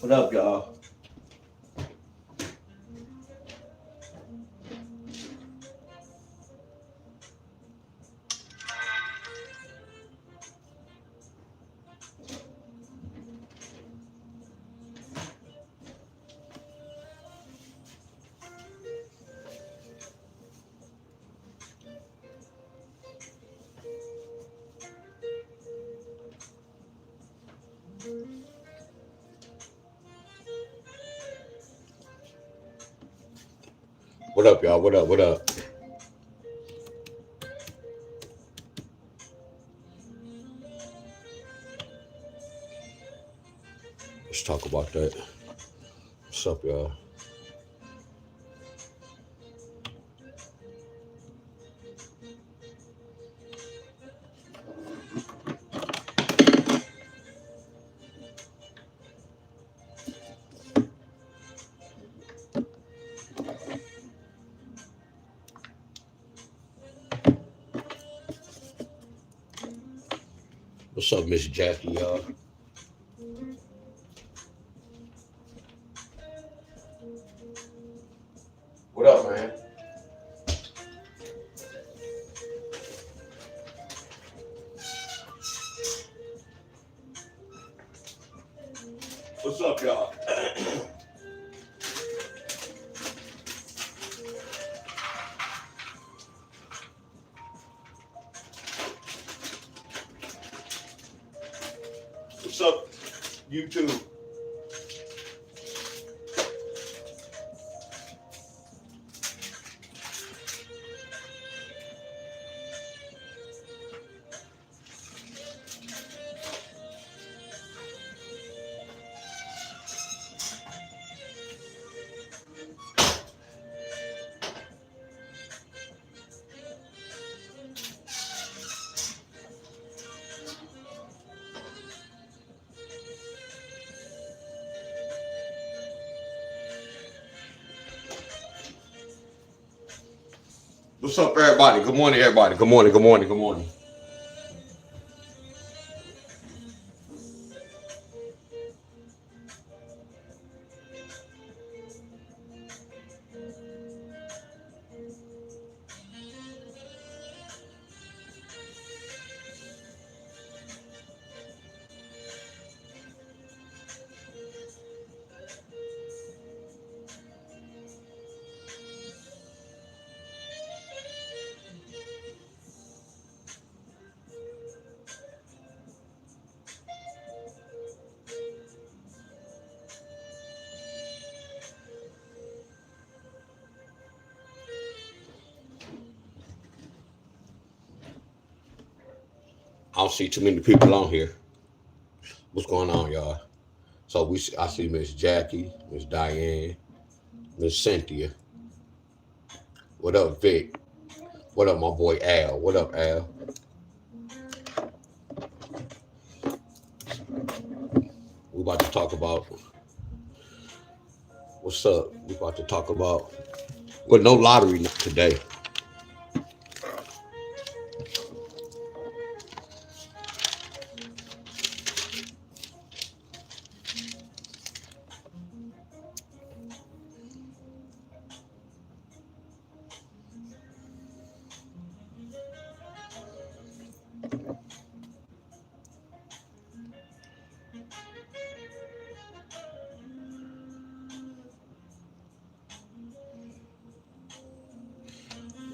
What up, y'all? What up, y'all? What up? What up? Let's talk about that. What's up, y'all? What's up, Miss Jackie, y'all? What up, man? What's up, y'all? What's up, YouTube? What's up, everybody? Good morning, everybody. Good morning, good morning, good morning. I don't see too many people on here. What's going on, y'all? So I see Miss Jackie, Miss Diane, Miss Cynthia. What up, Vic? What up, my boy Al? What up, Al? We about to talk about what's up. We about to talk about no lottery today.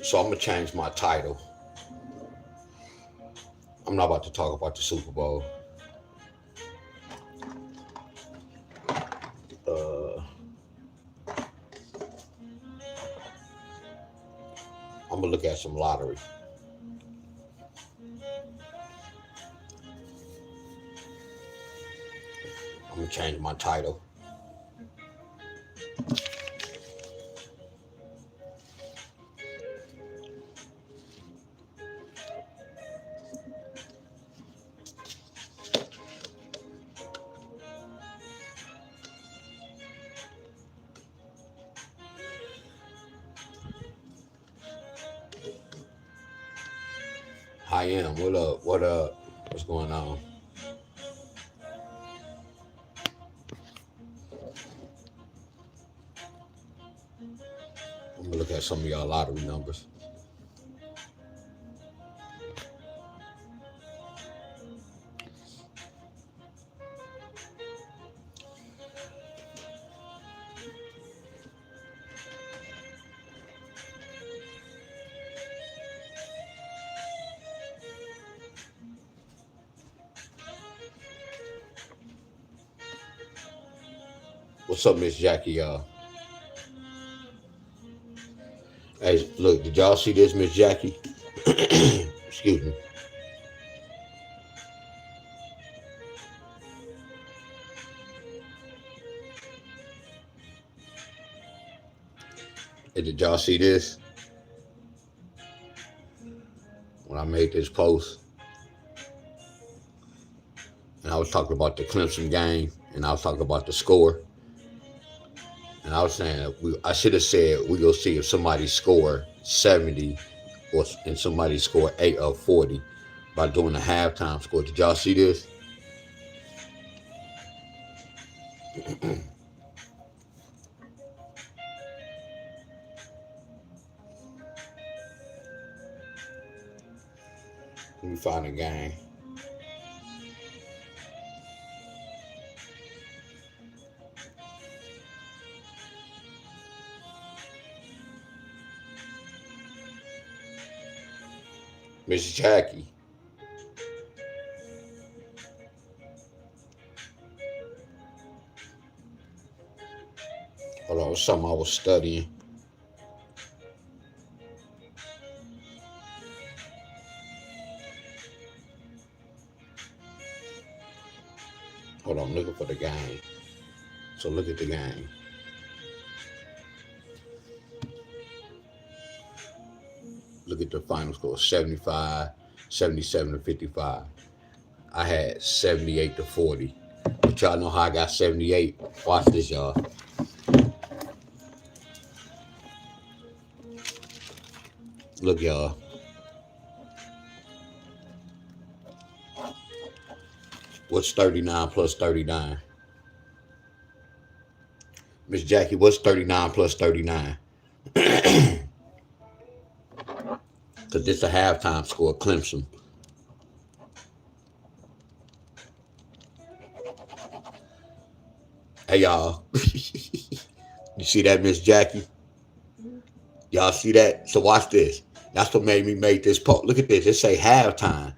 So I'm gonna change my title. I'm not about to talk about the Super Bowl. I'm gonna look at some lottery. I'm gonna change my title. I am. What up? What up? What's going on? I'm gonna look at some of y'all lottery numbers. What's up, Miss Jackie, y'all? Hey, look, did y'all see this, Miss Jackie? Excuse me. Hey, did y'all see this? When I made this post, and I was talking about the Clemson game, and I was talking about the score, and I was saying I should have said we go see if somebody score 70 and somebody score 8 or 40 by doing the halftime score. Did y'all see this? Let me find a game. Miss Jackie. Hold on, it was something I was studying. Hold on, I'm looking for the game. So look at the game. Look at the final score, 75, 77 to 55. I had 78 to 40. But y'all know how I got 78. Watch this, y'all. Look, y'all. What's 39 plus 39? Miss Jackie, what's 39 plus 39? Because this is a halftime score, Clemson. Hey, y'all. You see that, Miss Jackie? Y'all see that? So watch this. That's what made me make this post. Look at this. It say halftime.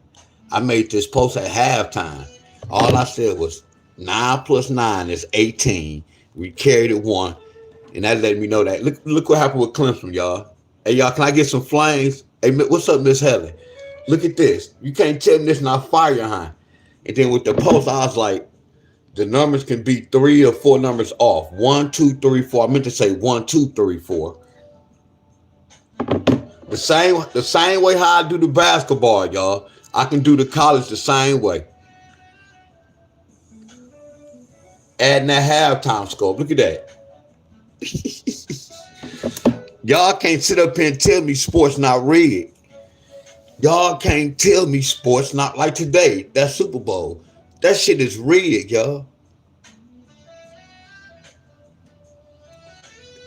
I made this post at halftime. All I said was 9 plus 9 is 18. We carried it 1. And that let me know that. Look what happened with Clemson, y'all. Hey, y'all, can I get some flames? Hey, what's up, Miss Helen? Look at this. You can't tell me this not fire, huh? And then with the post, I was like, the numbers can be 3 or 4 numbers off. 1, 2, 3, 4. I meant to say 1, 2, 3, 4. The same way how I do the basketball, y'all. I can do the college the same way. Adding that halftime score. Look at that. Y'all can't sit up here and tell me sports not rigged. Y'all can't tell me sports not like today. That Super Bowl. That shit is rigged, y'all.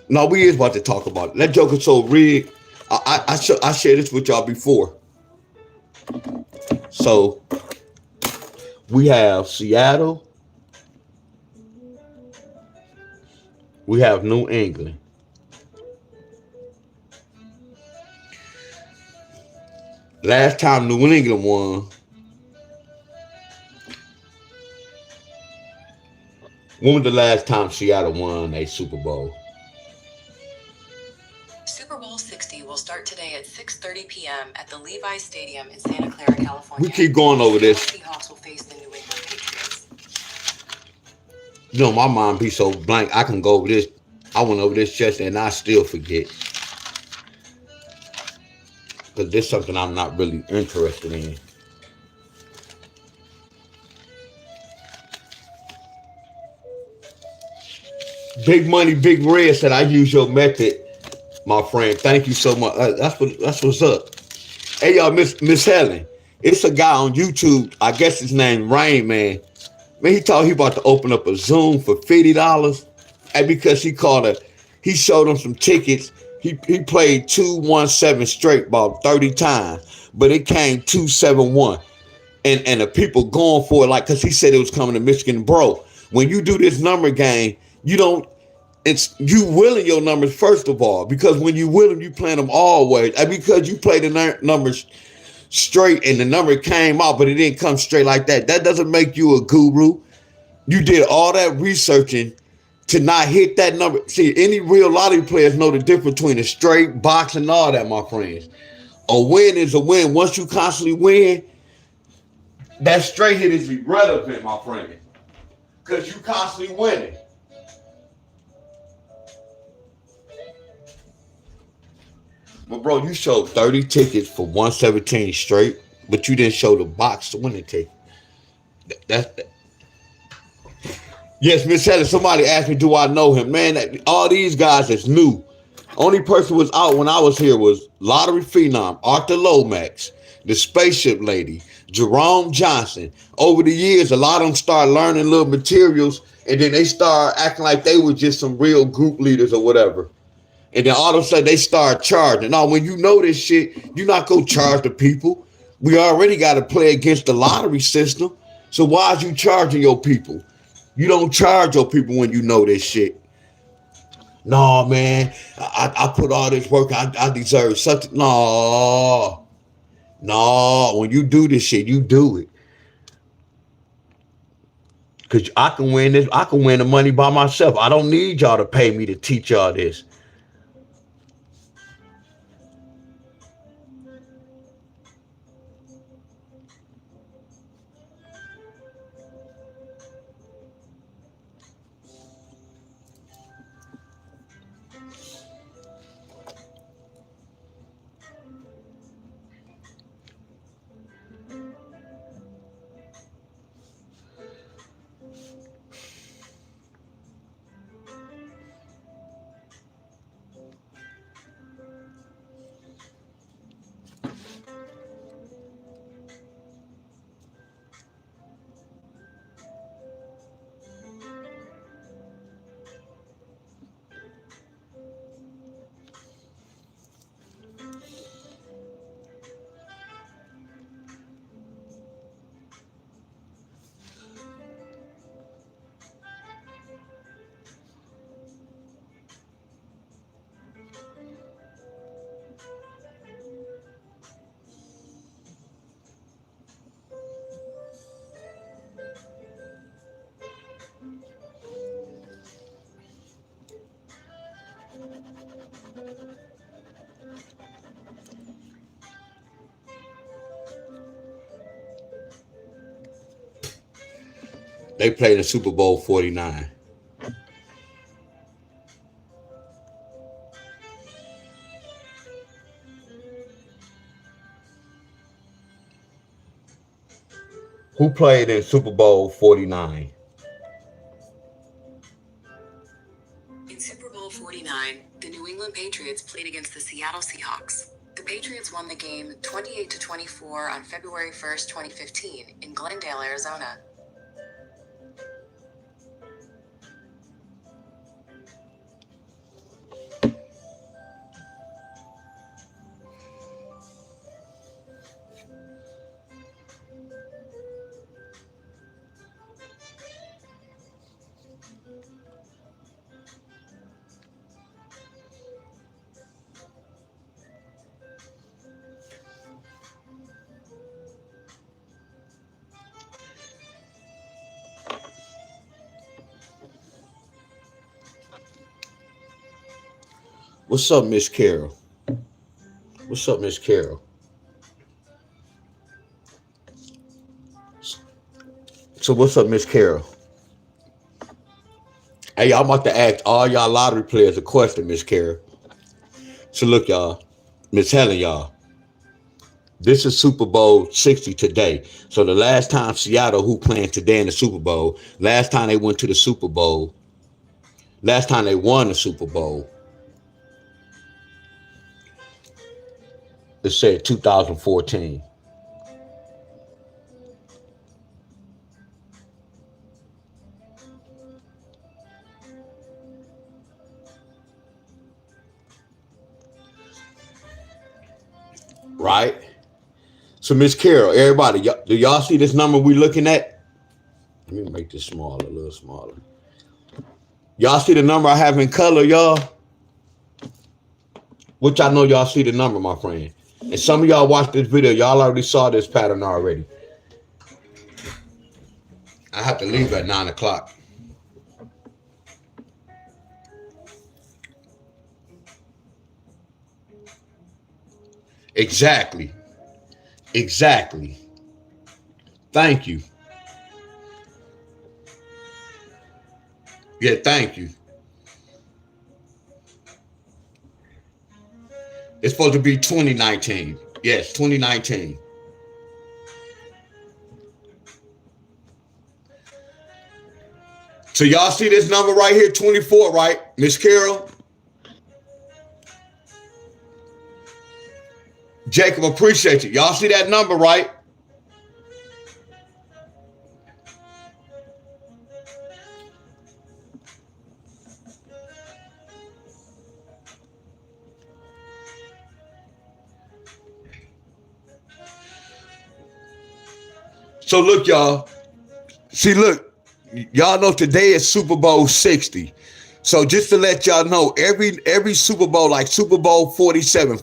No, we is about to talk about it. That joke is so rigged. I shared this with y'all before. So we have Seattle. We have New England. Last time New England won, when was the last time Seattle won a Super Bowl? Super Bowl 60 will start today at 6:30 p.m. at the Levi Stadium in Santa Clara, California. We keep going over this. The Seahawks will face the New England Patriots. You know, my mind be so blank. I can go over this. I went over this just and I still forget. Because this is something I'm not really interested in. Big Money, Big Red said, I use your method, my friend. Thank you so much. That's what's up. Hey, y'all, Miss Helen. It's a guy on YouTube. I guess his name Rain Man. Man, he thought he about to open up a Zoom for $50. And because he showed him some tickets He played 2-1-7 straight about 30 times, but it came 2-7-1. And the people going for it, like, because he said it was coming to Michigan. Bro, when you do this number game, you don't, it's you willing your numbers first of all, because when you will them, you plan them always. And because you play the numbers straight and the number came out, but it didn't come straight like that, that doesn't make you a guru. You did all that researching to not hit that number. See, any real lottery players know the difference between a straight, box, and all that, my friends. A win is a win. Once you constantly win, that straight hit is irrelevant, my friend, because you constantly winning. But bro, you showed 30 tickets for 117 straight, but you didn't show the box to winning ticket. That's yes, Miss Heather. Somebody asked me, do I know him? Man, all these guys is new. Only person was out when I was here was Lottery Phenom, Arthur Lomax, the Spaceship Lady, Jerome Johnson. Over the years, a lot of them started learning little materials, and then they start acting like they were just some real group leaders or whatever. And then all of a sudden they start charging. Now, when you know this shit, you're not gonna charge the people. We already got to play against the lottery system. So why is you charging your people? You don't charge your people when you know this shit. No, man, I put all this work. I deserve something. No, no. When you do this shit, you do it. Cause I can win this. I can win the money by myself. I don't need y'all to pay me to teach y'all this. They played in Super Bowl 49. Who played in Super Bowl 49? In Super Bowl 49, the New England Patriots played against the Seattle Seahawks. The Patriots won the game 28-24 on February 1st, 2015, in Glendale, Arizona. What's up, Miss Carol? What's up, Miss Carol? So what's up, Miss Carol? Hey, I'm about to ask all y'all lottery players a question, Miss Carol. So look, y'all, Miss Helen, y'all. This is Super Bowl 60 today. So the last time Seattle, who playing today in the Super Bowl, last time they went to the Super Bowl, last time they won the Super Bowl, it said 2014. right? So Miss Carol, everybody, do y'all see this number we looking at? Let me make this smaller, a little smaller. Y'all see the number I have in color, y'all? Which I know y'all see the number, my friend. And some of y'all watched this video. Y'all already saw this pattern already. I have to leave at 9 o'clock. Exactly. Exactly. Thank you. Yeah, thank you. It's supposed to be 2019. Yes, 2019. So y'all see this number right here, 24, right? Miss Carol? Jacob, appreciate you. Y'all see that number, right? So look, y'all. See, look, y'all know today is Super Bowl 60. So just to let y'all know, every Super Bowl, like Super Bowl 47,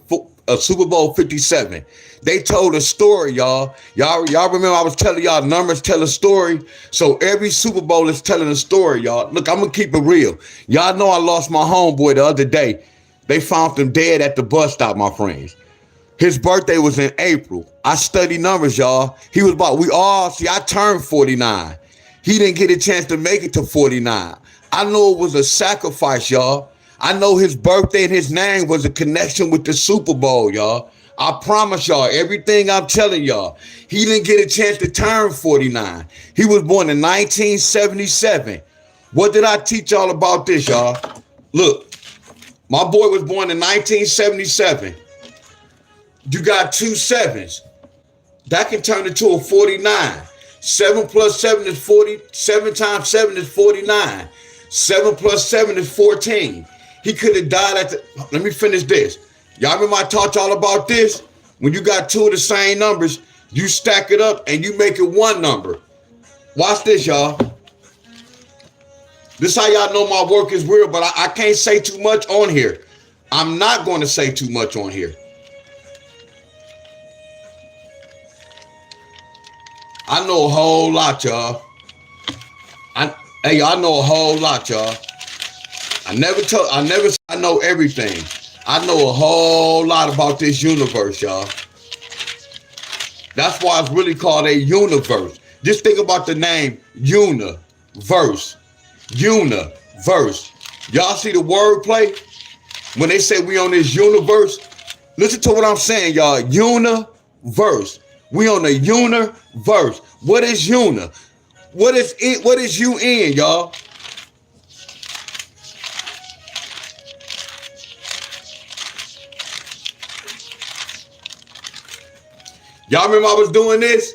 Super Bowl 57, they told a story, y'all. Y'all remember I was telling y'all numbers tell a story? So every Super Bowl is telling a story, y'all. Look, I'm going to keep it real. Y'all know I lost my homeboy the other day. They found him dead at the bus stop, my friends. His birthday was in April. I study numbers, y'all. He was I turned 49. He didn't get a chance to make it to 49. I know it was a sacrifice, y'all. I know his birthday and his name was a connection with the Super Bowl, y'all. I promise y'all, everything I'm telling y'all, he didn't get a chance to turn 49. He was born in 1977. What did I teach y'all about this, y'all? Look, my boy was born in 1977. You got 2 sevens. That can turn into a 49. 7 plus 7 is 40. 7 times 7 is 49. 7 plus 7 is 14. He could have died at the... Let me finish this. Y'all remember I taught y'all about this? When you got 2 of the same numbers, you stack it up and you make it one number. Watch this, y'all. This is how y'all know my work is real, but I can't say too much on here. I'm not going to say too much on here. I know a whole lot, y'all. I know a whole lot, y'all. I know everything. I know a whole lot about this universe, y'all. That's why it's really called a universe. Just think about the name universe. Universe. Y'all see the wordplay? When they say we on this universe, listen to what I'm saying, y'all. Universe. We on the universe. What is uni? What is it? What is UN, y'all? Y'all remember I was doing this?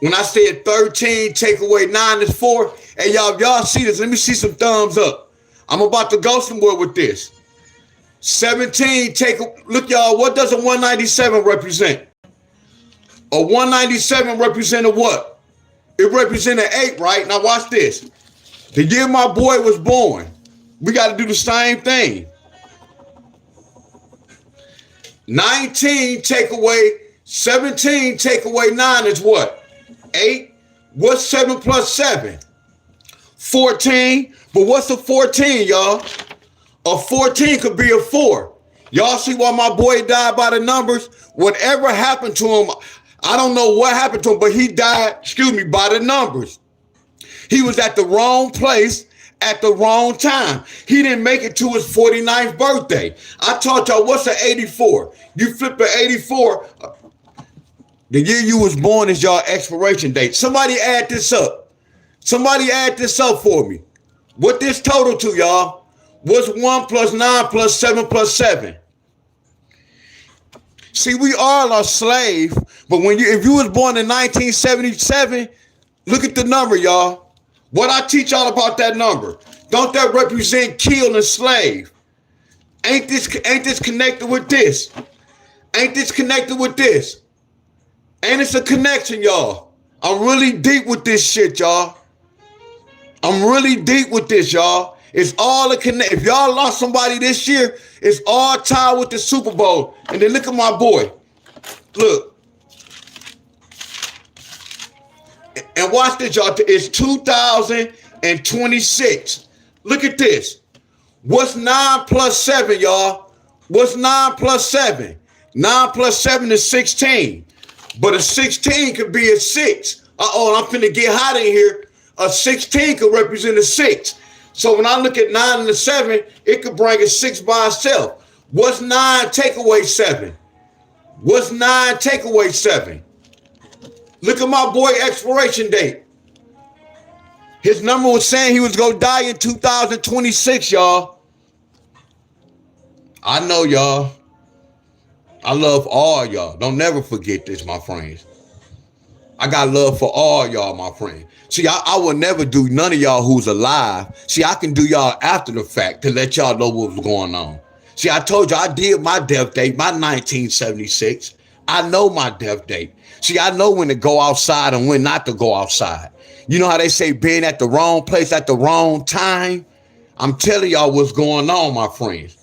When I said 13, take away 9 is 4. Hey, y'all see this? Let me see some thumbs up. I'm about to go somewhere with this. 17, look, y'all, what does a 197 represent? A 197 represented what? It represented 8, right? Now watch this. The year my boy was born, we got to do the same thing. 19 take away 17 take away 9 is what? 8. What's 7 plus 7? 14. But what's a 14, y'all? A 14 could be a 4. Y'all see why my boy died by the numbers? Whatever happened to him, I don't know what happened to him, but he died, by the numbers. He was at the wrong place at the wrong time. He didn't make it to his 49th birthday. I taught y'all what's an 84. You flip an 84, the year you was born is y'all expiration date. Somebody add this up. Somebody add this up for me. What this total to, y'all? What's 1 plus 9 plus 7 plus 7? See, we all are slaves, but if you was born in 1977, look at the number, y'all. What I teach y'all about that number? Don't that represent kill and slave? Ain't this connected with this? Ain't this connected with this? And it's a connection, y'all. I'm really deep with this shit, y'all. I'm really deep with this, y'all. It's all a connect. If y'all lost somebody this year, it's all tied with the Super Bowl. And then look at my boy. Look. And watch this, y'all. It's 2026. Look at this. What's 9 plus 7, y'all? What's 9 plus 7? 9 plus 7 is 16. But a 16 could be a 6. I'm finna get hot in here. A 16 could represent a 6. So when I look at 9 and a 7, it could bring a 6 by itself. What's 9 take away 7? What's 9 take away 7? Look at my boy expiration date. His number was saying he was going to die in 2026, y'all. I know, y'all. I love all y'all. Don't never forget this, my friends. I got love for all y'all, my friend. See, I would never do none of y'all who's alive. See, I can do y'all after the fact to let y'all know what was going on. See, I told you I did my death date, my 1976. I know my death date. See, I know when to go outside and when not to go outside. You know how they say being at the wrong place at the wrong time? I'm telling y'all what's going on, my friends.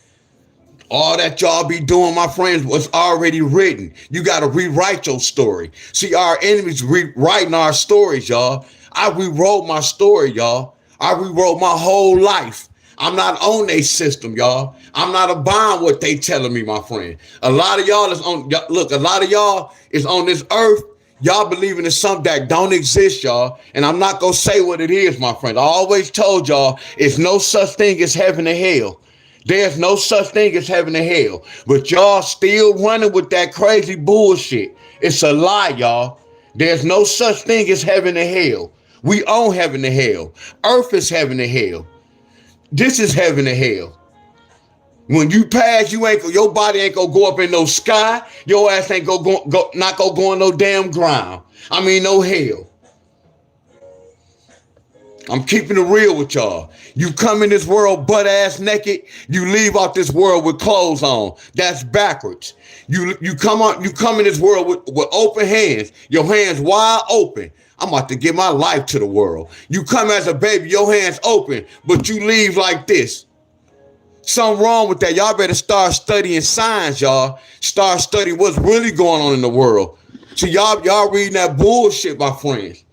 All that y'all be doing, my friends, was already written. You got to rewrite your story. See, our enemies rewriting our stories, y'all. I rewrote my story, y'all. I rewrote my whole life. I'm not on their system, y'all. I'm not abiding what they telling me, my friend. A lot of y'all is on, look, a lot of y'all is on this earth. Y'all believing in something that don't exist, y'all. And I'm not going to say what it is, my friend. I always told y'all it's no such thing as heaven and hell. There's no such thing as heaven and hell. But y'all still running with that crazy bullshit. It's a lie, y'all. There's no such thing as heaven and hell. We own heaven and hell. Earth is heaven and hell. This is heaven and hell. When you pass, your body ain't gonna go up in no sky. Your ass ain't not gonna go on no damn ground. I mean, no hell. I'm keeping it real with y'all. You come in this world butt ass naked. You leave out this world with clothes on. That's backwards. You come in this world with open hands. Your hands wide open. I'm about to give my life to the world. You come as a baby, your hands open, but you leave like this. Something wrong with that. Y'all better start studying science, y'all. Start studying what's really going on in the world. See, y'all reading that bullshit, my friends.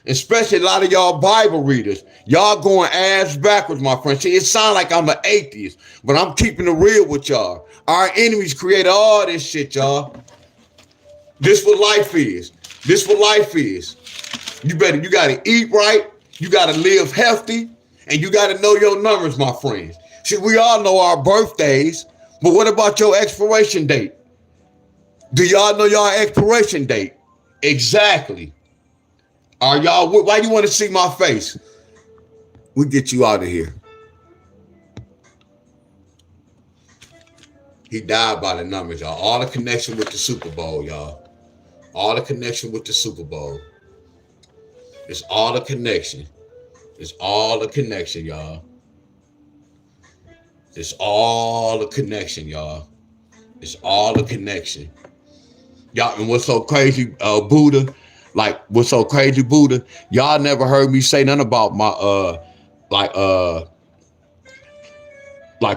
Especially a lot of y'all Bible readers. Y'all going ass backwards, my friends. See, it sounds like I'm an atheist, but I'm keeping it real with y'all. Our enemies created all this shit, y'all. This what life is. This what life is. You gotta eat right. You gotta live healthy. And you gotta know your numbers, my friends. See, we all know our birthdays, but what about your expiration date? Do y'all know your expiration date? Exactly. Are y'all, why you want to see my face? We get you out of here. He died by the numbers, y'all. All the connection with the Super Bowl, y'all. All the connection with the Super Bowl. It's all the connection. It's all the connection, y'all. It's all the connection, y'all. It's all the connection. Y'all, and what's so crazy, Buddha? Like, what's so crazy, Buddha? Y'all never heard me say nothing about my, like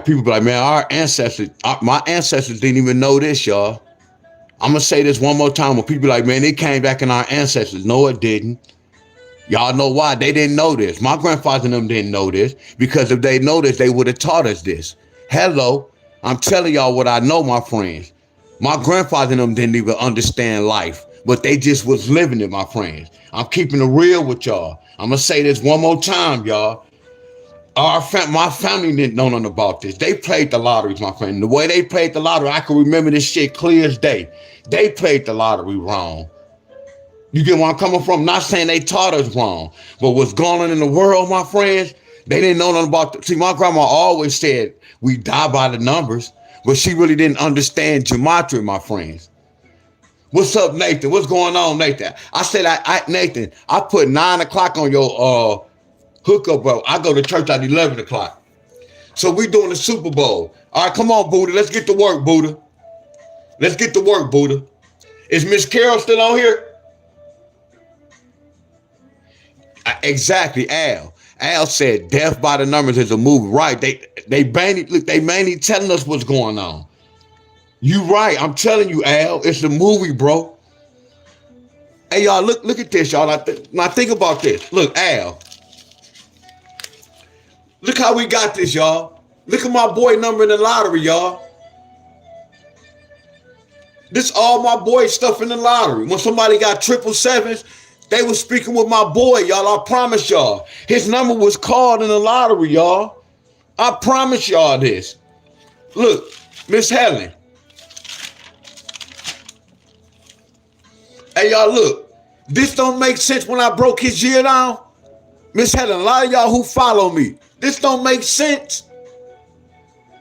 people be like, man, my ancestors didn't even know this, y'all. I'm going to say this one more time when people be like, man, it came back in our ancestors. No, it didn't. Y'all know why? They didn't know this. My grandfather and them didn't know this, because if they know this, they would have taught us this. Hello. I'm telling y'all what I know, my friends. My grandfather and them didn't even understand life, but they just was living it, my friends. I'm keeping it real with y'all. I'm going to say this one more time, y'all. My family didn't know nothing about this. They played the lotteries, my friend. The way they played the lottery, I can remember this shit clear as day. They played the lottery wrong. You get where I'm coming from? Not saying they taught us wrong, but what's going on in the world, my friends, they didn't know nothing about. See, my grandma always said we die by the numbers, but she really didn't understand gematria, my friends. What's up, Nathan? What's going on, Nathan? I said, Nathan, I put 9 o'clock on your hookup, bro. I go to church at 11 o'clock. So we doing the Super Bowl. All right, come on, Buddha. Let's get to work, Buddha. Let's get to work, Buddha. Is Miss Carol still on here? Exactly, Al. Al said Death by the Numbers is a movie. Right. They mainly telling us what's going on. You right. I'm telling you, Al. It's the movie, bro. Hey, y'all, look at this, y'all. Now think about this. Look, Al. Look how we got this, y'all. Look at my boy number in the lottery, y'all. This all my boy stuff in the lottery. When somebody got 777s, they was speaking with my boy, y'all. I promise y'all. His number was called in the lottery, y'all. I promise y'all this. Look, Miss Helen. Hey, y'all, look. This don't make sense when I broke his year down. Miss Helen, a lot of y'all who follow me, this don't make sense.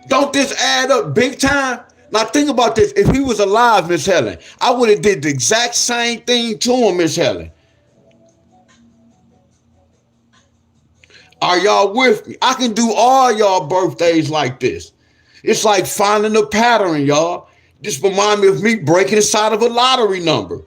Don't this add up big time? Now think about this. If he was alive, Miss Helen, I would have did the exact same thing to him, Miss Helen. Are y'all with me? I can do all y'all birthdays like this. It's like finding a pattern, y'all. This reminds me of me breaking inside of a lottery number.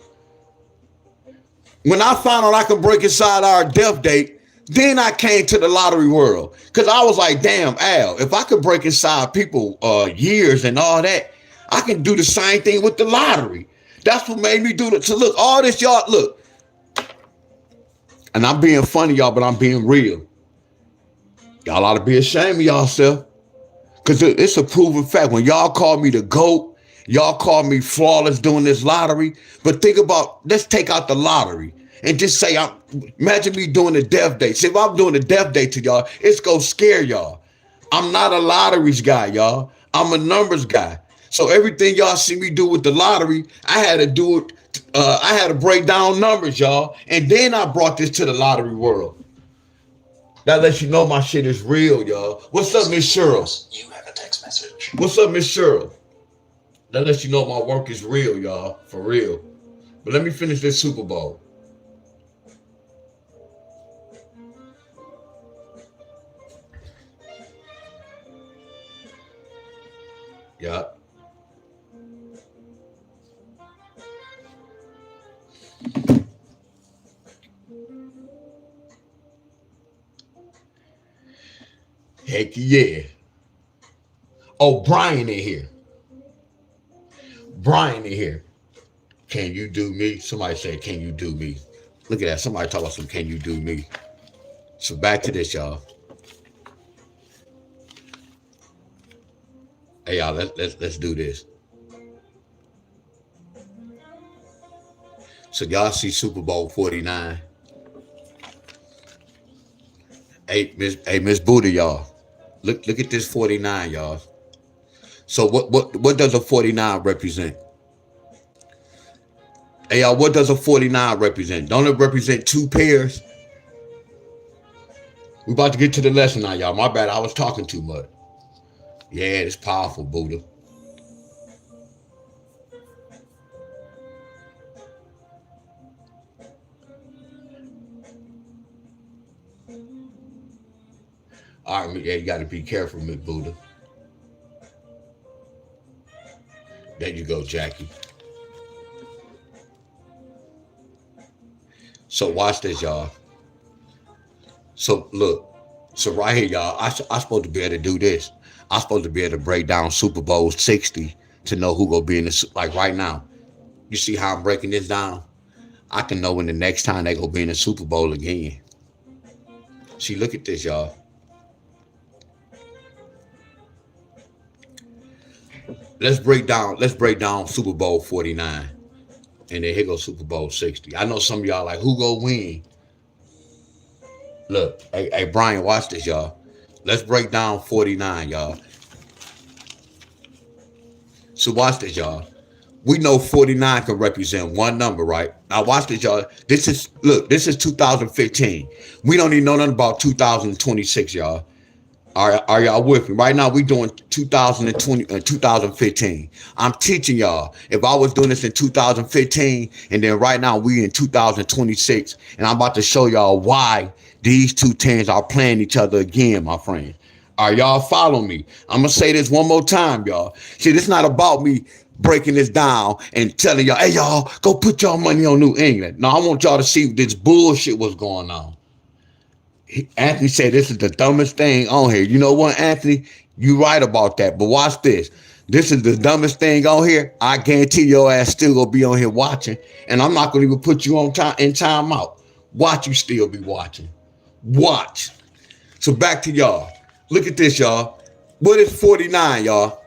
When I found out I could break inside our death date, then I came to the lottery world. Because I was like, damn, Al, if I could break inside people years and all that, I can do the same thing with the lottery. That's what made me do it. So look, all this, y'all, look. And I'm being funny, y'all, but I'm being real. Y'all ought to be ashamed of yourself. Because it's a proven fact. When y'all call me the GOAT, y'all call me flawless doing this lottery. But think about, let's take out the lottery and just say, imagine me doing the death date. See, if I'm doing the death date to y'all, it's going to scare y'all. I'm not a lotteries guy, y'all. I'm a numbers guy. So everything y'all see me do with the lottery, I had to do it. I had to break down numbers, y'all. And then I brought this to the lottery world. That lets you know my shit is real, y'all. What's up, Miss Cheryl? You have a text message. What's up, Miss Cheryl? That lets you know my work is real, y'all. For real. But let me finish this Super Bowl. Yeah. Heck yeah. Oh, Brian in here. Brian in here. Can you do me? Somebody said, can you do me? Look at that. Somebody talk about some can you do me? So back to this, y'all. Hey, y'all, let's do this. So y'all see Super Bowl 49. Hey, Miss Buddha, y'all. Look at this 49, y'all. So what does a 49 represent? Hey, y'all, what does a 49 represent? Don't it represent two pairs? We're about to get to the lesson now, y'all. My bad, I was talking too much. Yeah, it's powerful, Buddha. All right, yeah, you got to be careful, Miss Buddha. There you go, Jackie. So watch this, y'all. So look. So right here, y'all, I'm supposed to be able to do this. I'm supposed to be able to break down Super Bowl 60 to know who gonna be in the, like right now. You see how I'm breaking this down? I can know when the next time they gonna be in the Super Bowl again. See, look at this, y'all. Let's break down Super Bowl 49. And then here goes Super Bowl 60. I know some of y'all like, who gonna win? Look, hey, Brian, watch this, y'all. Let's break down 49, y'all. So watch this, y'all. We know 49 can represent one number, right? Now watch this, y'all. This is 2015. We don't even know nothing about 2026, y'all. Are y'all with me? Right now, we doing 2020 and 2015. I'm teaching y'all. If I was doing this in 2015, and then right now we in 2026, and I'm about to show y'all why these two teams are playing each other again, my friends. Are y'all following me? I'm gonna say this one more time, y'all. See, this is not about me breaking this down and telling y'all, hey, y'all, go put y'all money on New England. No, I want y'all to see this bullshit was going on. Anthony said this is the dumbest thing on here. You know what, Anthony? You right about that. But watch this. This is the dumbest thing on here. I guarantee your ass still gonna be on here watching. And I'm not gonna even put you on time in timeout. Watch you still be watching. Watch. So back to y'all. Look at this, y'all. What is 49, y'all?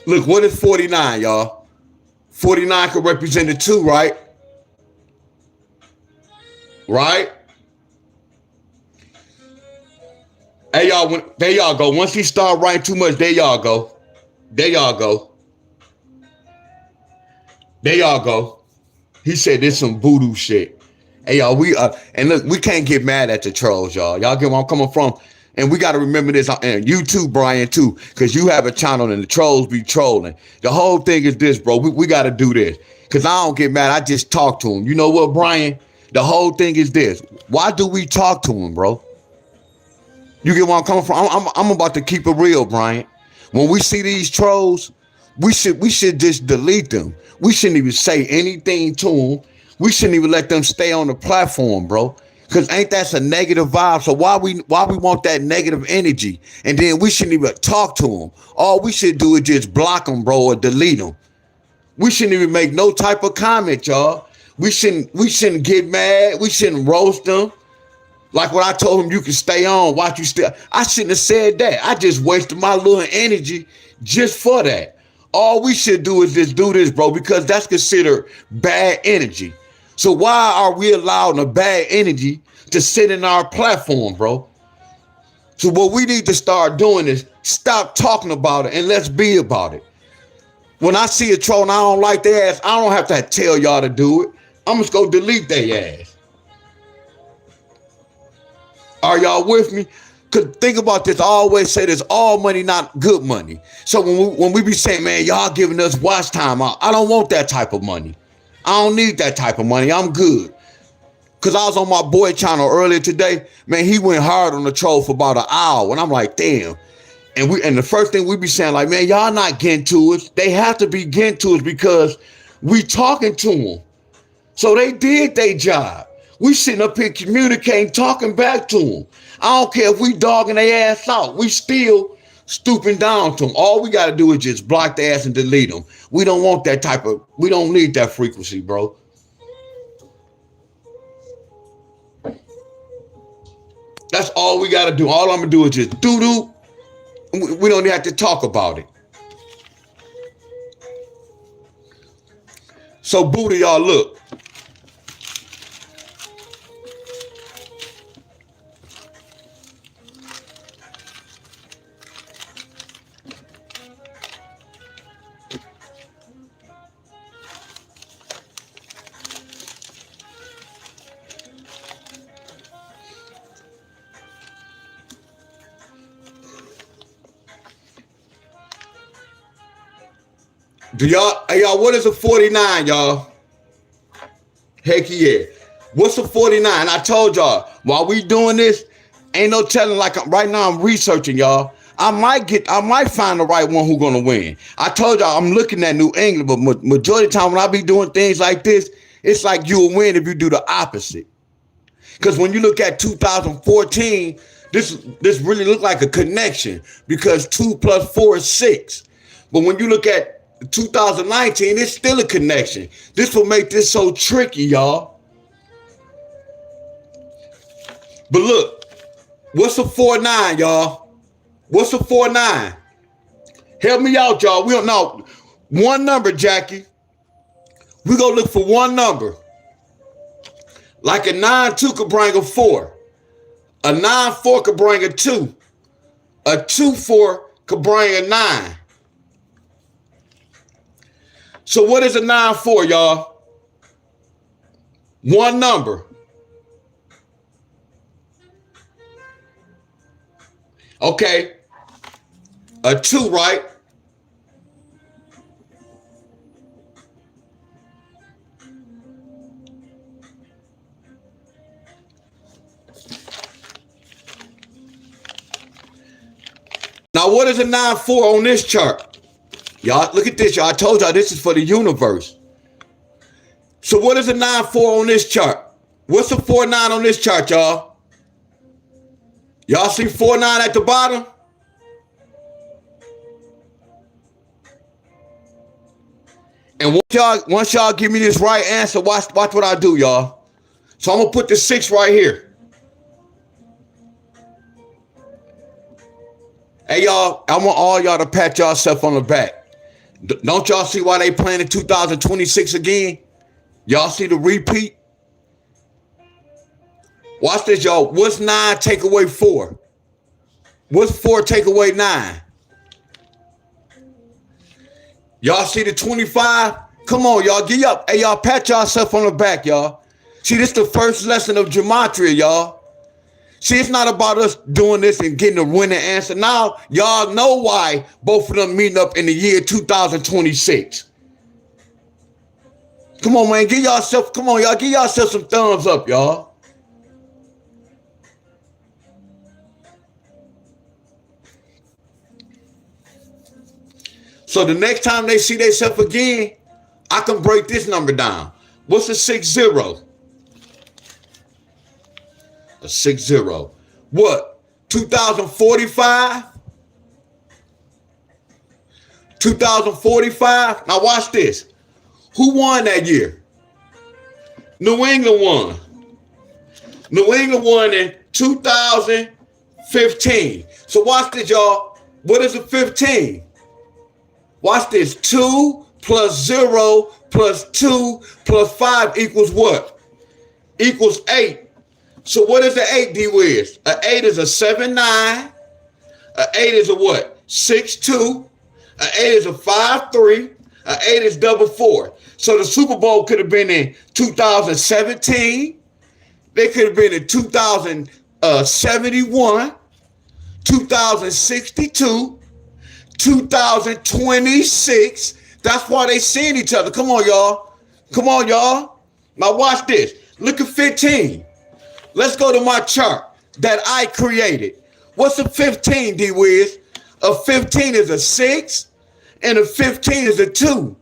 Look, what is 49, y'all? 49 could represent the 2, right? Right? Hey, y'all, there y'all go. Once he start writing too much, there y'all go. There y'all go. There y'all go. He said this some voodoo shit. Hey, y'all, and look, we can't get mad at the trolls, y'all. Y'all get where I'm coming from? And we got to remember this, and you too, Brian, too, because you have a channel and the trolls be trolling. The whole thing is this, bro. We got to do this, because I don't get mad. I just talk to him. You know what, Brian? The whole thing is this. Why do we talk to him, bro? You get where I'm coming from? I'm about to keep it real, Brian. When we see these trolls, we should just delete them. We shouldn't even say anything to them. We shouldn't even let them stay on the platform, bro. Cause ain't that's a negative vibe? So why we want that negative energy? And then we shouldn't even talk to them. All we should do is just block them, bro, or delete them. We shouldn't even make no type of comment, y'all. We shouldn't get mad. We shouldn't roast them. Like when I told him you can stay on, watch you stay. I shouldn't have said that. I just wasted my little energy just for that. All we should do is just do this, bro, because that's considered bad energy. So why are we allowing a bad energy to sit in our platform, bro? So what we need to start doing is stop talking about it and let's be about it. When I see a troll and I don't like their ass, I don't have to tell y'all to do it. I'm just going to delete their ass. Are y'all with me? Because think about this. I always say there's all money, not good money. So when we be saying, man, y'all giving us watch time, I don't want that type of money. I don't need that type of money. I'm good. Because I was on my boy channel earlier today. Man, he went hard on the troll for about an hour. And I'm like, damn. And the first thing we be saying, like, man, y'all not getting to us. They have to be getting to us because we talking to them. So they did their job. We sitting up here communicating, talking back to them. I don't care if we dogging their ass out. We still stooping down to them. All we got to do is just block their ass and delete them. We don't want that type of, we don't need that frequency, bro. That's all we got to do. All I'm going to do is just doo-doo. We don't have to talk about it. So, Buddha, y'all, look. Hey, y'all, what is a 49, y'all? Heck yeah. What's a 49? I told y'all, while we doing this, ain't no telling, like right now I'm researching, y'all. I might find the right one who's gonna win. I told y'all I'm looking at New England, but majority of the time when I be doing things like this, it's like you'll win if you do the opposite. Because when you look at 2014, this really looked like a connection because 2 + 4 is 6. But when you look at 2019, it's still a connection. This will make this so tricky, y'all. But look, what's a 4-9, y'all? What's a 4-9? Help me out, y'all. We don't know. One number, Jackie. We gonna look for one number. Like a 9-2 could bring a 4. A 9-4 could bring a 2. A 2-4 could bring a 9. So what is a 9-4, y'all? One number. Okay. A 2, right? Now what is a 9-4 on this chart? Y'all, look at this, y'all. I told y'all this is for the universe. So what is a 9-4 on this chart? What's a 4-9 on this chart, y'all? Y'all see 4-9 at the bottom? And once y'all give me this right answer, watch what I do, y'all. So I'm gonna put the 6 right here. Hey, y'all, I want all y'all to pat yourself on the back. Don't y'all see why they playing in 2026 again? Y'all see the repeat? Watch this, y'all. What's 9 take away 4? What's 4 take away 9? Y'all see the 25? Come on, y'all. Get up. Hey, y'all, pat yourself on the back, y'all. See, this is the first lesson of gematria, y'all. See, it's not about us doing this and getting a winning answer. Now, y'all know why both of them meeting up in the year 2026. Come on, man. Give yourself some thumbs up, y'all. So the next time they see themselves again, I can break this number down. What's a 60? A 60. What? 2045? 2045? Now watch this. Who won that year? New England won. New England won in 2015. So watch this, y'all. What is a 15? Watch this. 2 plus 0 plus 2 plus 5 equals what? Equals 8. So what is an 8, D-Wiz? An 8 is a 7-9. An 8 is a what? 6-2. An 8 is a 5-3. An 8 is double 4. So the Super Bowl could have been in 2017. They could have been in 2071, 2062, 2026. That's why they seeing each other. Come on, y'all. Come on, y'all. Now watch this. Look at 15. Let's go to my chart that I created. What's a 15, D-Wiz? A 15 is a 6 and a 15 is a 2.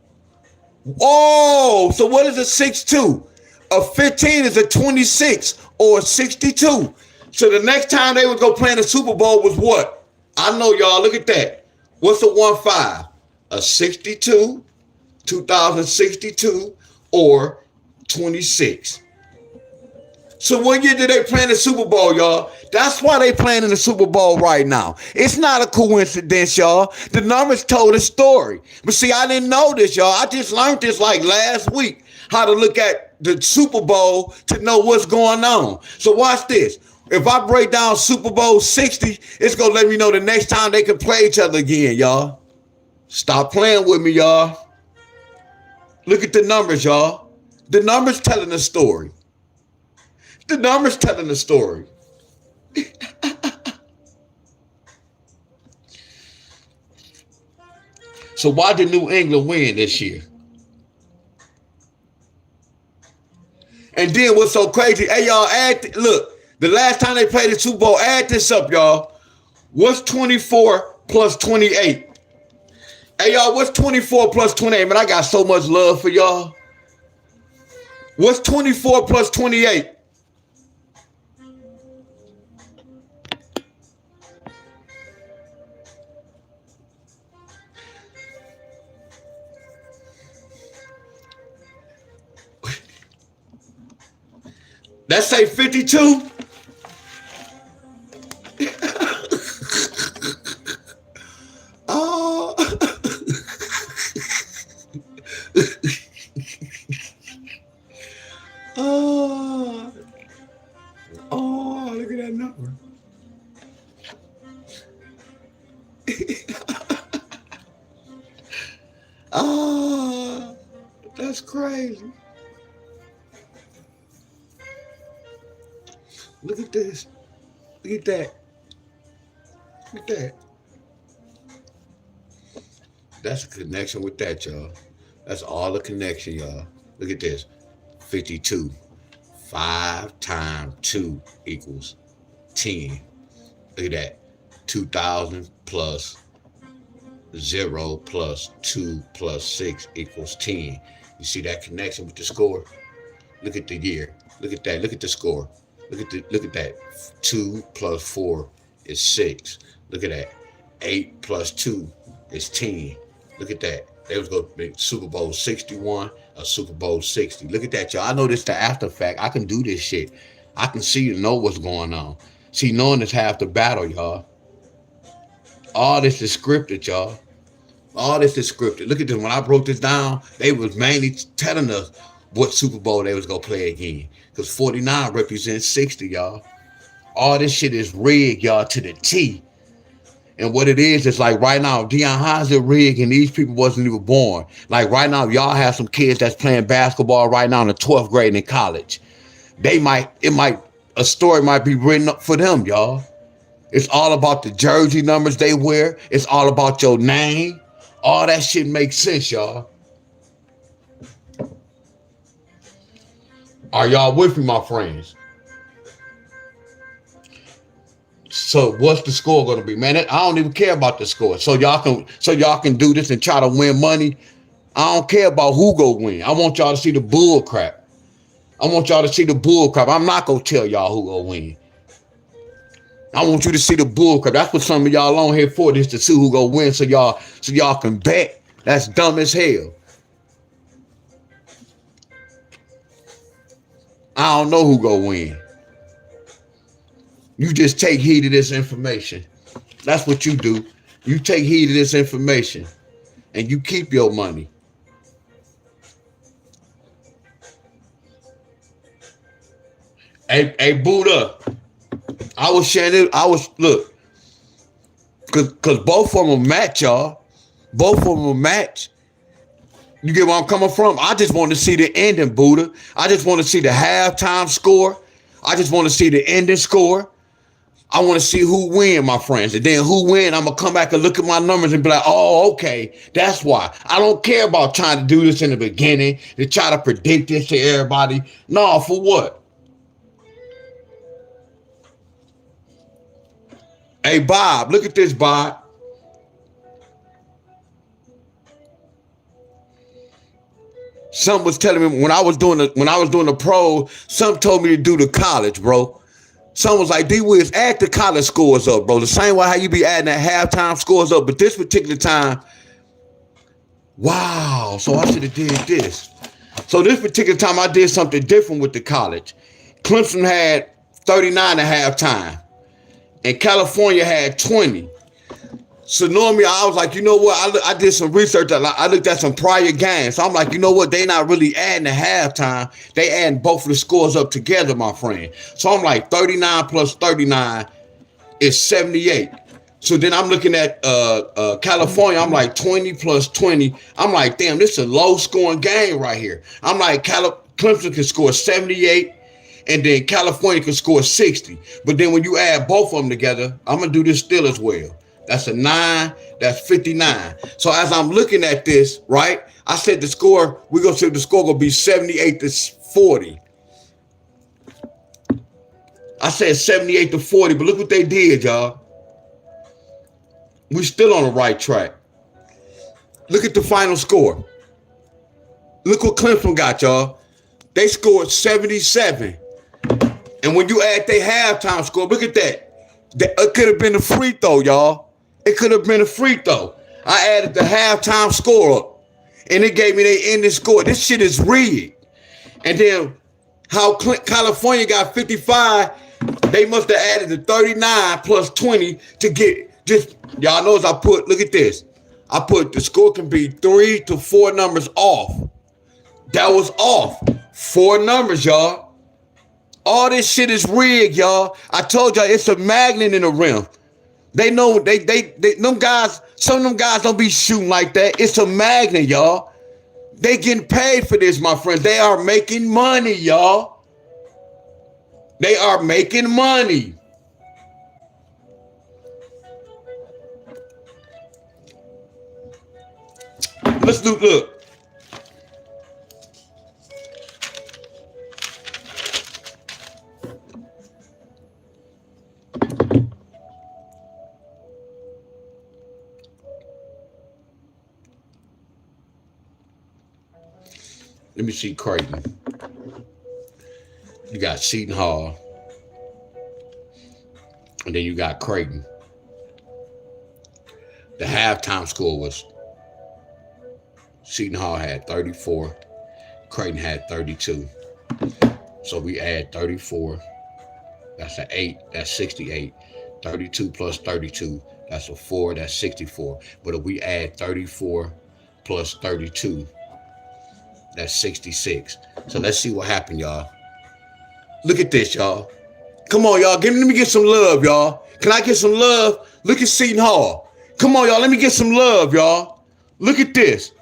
Oh, so what is a 6-2? A 15 is a 26 or a 62. So the next time they would go play in the Super Bowl was what? I know, y'all. Look at that. What's a 1-5? A 62, 2062, or 26. So what year did they play in the Super Bowl, y'all? That's why they playing in the Super Bowl right now. It's not a coincidence, y'all. The numbers told a story. But see, I didn't know this, y'all. I just learned this like last week, how to look at the Super Bowl to know what's going on. So watch this. If I break down Super Bowl 60, it's going to let me know the next time they can play each other again, y'all. Stop playing with me, y'all. Look at the numbers, y'all. The numbers telling a story. The numbers telling the story. So why did New England win this year? And then what's so crazy? Hey, y'all, look, the last time they played the Super Bowl, add this up, y'all. What's 24 plus 28? Hey, y'all, what's 24 plus 28? Man, I got so much love for y'all. What's 24 plus 28? Let's say 52. Oh. Oh. Oh, look at that number. Oh, that's crazy. Look at this. Look at that. Look at that. That's a connection with that, y'all. That's all the connection, y'all. Look at this. 52. 5 times 2 equals 10. Look at that. 2,000 plus 0 plus 2 plus 6 equals 10. You see that connection with the score? Look at the year. Look at that. Look at the score. Look at that. 2 plus 4 is 6. Look at that. 8 plus 2 is 10. Look at that. They was going to make Super Bowl 61 or Super Bowl 60. Look at that, y'all. I know this the after fact. I can do this shit. I can see and know what's going on. See, knowing is half the battle, y'all. All this is scripted, y'all. All this is scripted. Look at this. When I broke this down, they was mainly telling us what Super Bowl they was going to play again. Because 49 represents 60, y'all. All this shit is rigged, y'all, to the T. And what it is like right now, Deion, how's it rigged and these people wasn't even born? Like right now, y'all have some kids that's playing basketball right now in the 12th grade in college. A story might be written up for them, y'all. It's all about the jersey numbers they wear. It's all about your name. All that shit makes sense, y'all. Are y'all with me, my friends? So what's the score going to be, man? I don't even care about the score. So y'all can do this and try to win money. I don't care about who go win. I want y'all to see the bull crap. I'm not going to tell y'all who go win. I want you to see the bull crap. That's what some of y'all on here for, is to see who go win so y'all can bet. That's dumb as hell. I don't know who go win. You just take heed of this information. That's what you do. You take heed of this information and you keep your money. Hey, Buddha. I was sharing it. Look, because both of them match, y'all. Both of them will match. You get where I'm coming from? I just want to see the ending, Buddha. I just want to see the halftime score. I just want to see the ending score. I want to see who win, my friends. And then who win, I'm going to come back and look at my numbers and be like, oh, okay, that's why. I don't care about trying to do this in the beginning, to try to predict this to everybody. No, for what? Hey, Bob, look at this, Bob. Some was telling me when I was doing the pro, some told me to do the college, bro. Some was like, D-Wiz, add the college scores up, bro. The same way how you be adding that halftime scores up. But this particular time, wow. So I should have did this. So this particular time, I did something different with the college. Clemson had 39 at halftime. And California had 20. So normally I was like, you know what? I did some research. I looked at some prior games. So I'm like, you know what? They not really adding the halftime. They adding both of the scores up together, my friend. So I'm like 39 plus 39 is 78. So then I'm looking at California. I'm like 20 plus 20. I'm like, damn, this is a low scoring game right here. I'm like, Clemson can score 78. And then California can score 60. But then when you add both of them together, I'm going to do this still as well. That's a 9. That's 59. So as I'm looking at this, right, I said the score, we're going to say the score going to be 78 to 40. I said 78 to 40, but look what they did, y'all. We're still on the right track. Look at the final score. Look what Clemson got, y'all. They scored 77. And when you add their halftime score, look at that. It could have been a free throw, y'all. It could have been a free throw. I added the halftime score up, and it gave me their ending score. This shit is rigged. And then how California got 55, they must have added the 39 plus 20 to get just, y'all notice I put, look at this. I put the score can be 3 to 4 numbers off. That was off. 4 numbers, y'all. All this shit is rigged, y'all. I told y'all it's a magnet in the rim. They know them guys, some of them guys don't be shooting like that. It's a magnet, y'all. They getting paid for this, my friends. They are making money, y'all. They are making money. Let's look. Let me see Creighton. You got Seton Hall. And then you got Creighton. The halftime score was Seton Hall had 34. Creighton had 32. So we add 34. That's an 8. That's 68. 32 plus 32. That's a 4. That's 64. But if we add 34 plus 32, that's 66. So let's see what happened, y'all. Look at this, y'all. Come on, y'all. Let me get some love, y'all. Can I get some love? Look at Seton Hall. Come on, y'all. Let me get some love, y'all. Look at this.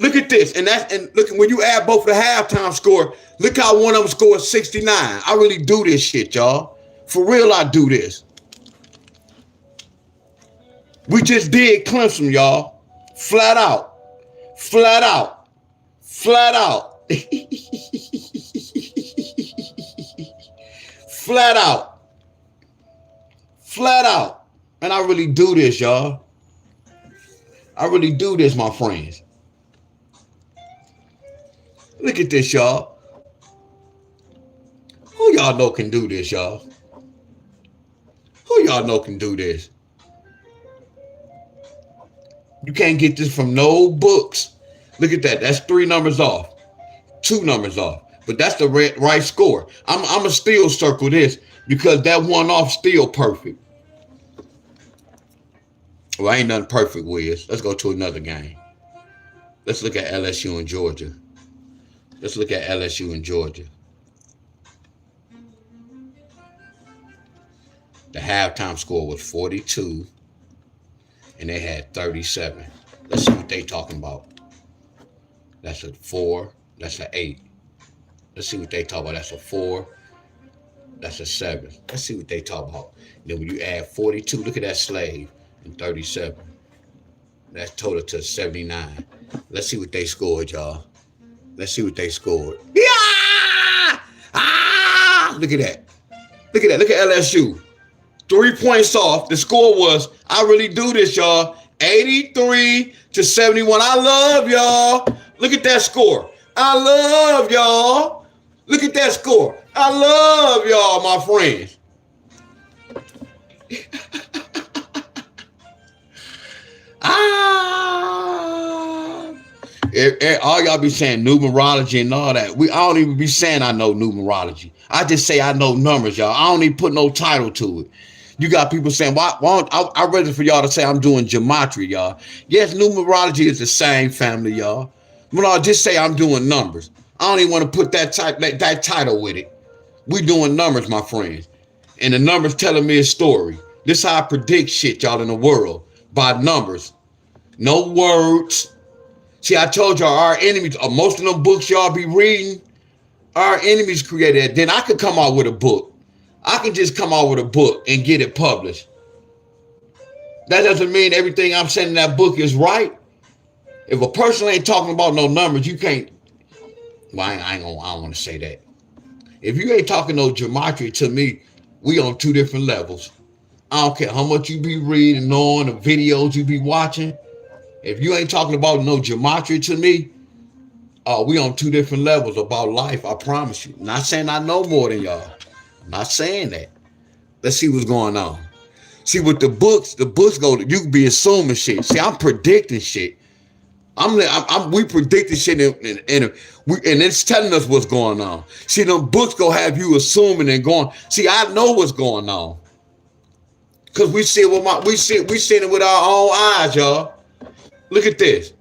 Look at this. And look, when you add both the halftime score, look how one of them scored 69. I really do this shit, y'all. For real, I do this. We just did Clemson, y'all. Flat out. Flat out. Flat out. Flat out. Flat out. And I really do this, y'all. I really do this, my friends. Look at this, y'all. Who y'all know can do this, y'all? Who y'all know can do this? You can't get this from no books. Look at that. That's 3 numbers off. 2 numbers off. But that's the right score. I'm going to still circle this because that one off still perfect. Well, ain't nothing perfect, Wiz. Let's go to another game. Let's look at LSU and Georgia. Let's look at LSU and Georgia. The halftime score was 42, and they had 37. Let's see what they talking about. That's a 4. That's an 8. Let's see what they talk about. That's a 4. That's a 7. Let's see what they talk about. And then when you add 42, look at that slave, and 37. That's total to 79. Let's see what they scored, y'all. Let's see what they scored. Yeah! Ah! Look at that. Look at that. Look at LSU. 3 points off. The score was, I really do this, y'all, 83-71. I love y'all. Look at that score. I love y'all. Look at that score. I love y'all, my friends. All y'all be saying numerology and all that. I don't even be saying I know numerology. I just say I know numbers, y'all. I don't even put no title to it. You got people saying, why I'm ready for y'all to say I'm doing gematria, y'all. Yes, numerology is the same family, y'all. But I'll just say I'm doing numbers. I don't even want to put that title with it. We doing numbers, my friends. And the numbers telling me a story. This is how I predict shit, y'all, in the world. By numbers. No words. See, I told y'all our enemies, most of them books y'all be reading, our enemies created it. Then I could come out with a book. I can just come out with a book and get it published. That doesn't mean everything I'm saying in that book is right. If a person ain't talking about no numbers, you can't. Well, I don't want to say that. If you ain't talking no gematria to me, we on 2 different levels. I don't care how much you be reading on the videos you be watching. If you ain't talking about no gematria to me, we on 2 different levels about life. I promise you. Not saying I know more than y'all. I'm not saying that. Let's see what's going on. See, with the books go. You can be assuming shit. See, I'm predicting shit. We predicting shit and it's telling us what's going on. See, them books go have you assuming and going. See, I know what's going on. Cause we see it with our own eyes, y'all. Look at this.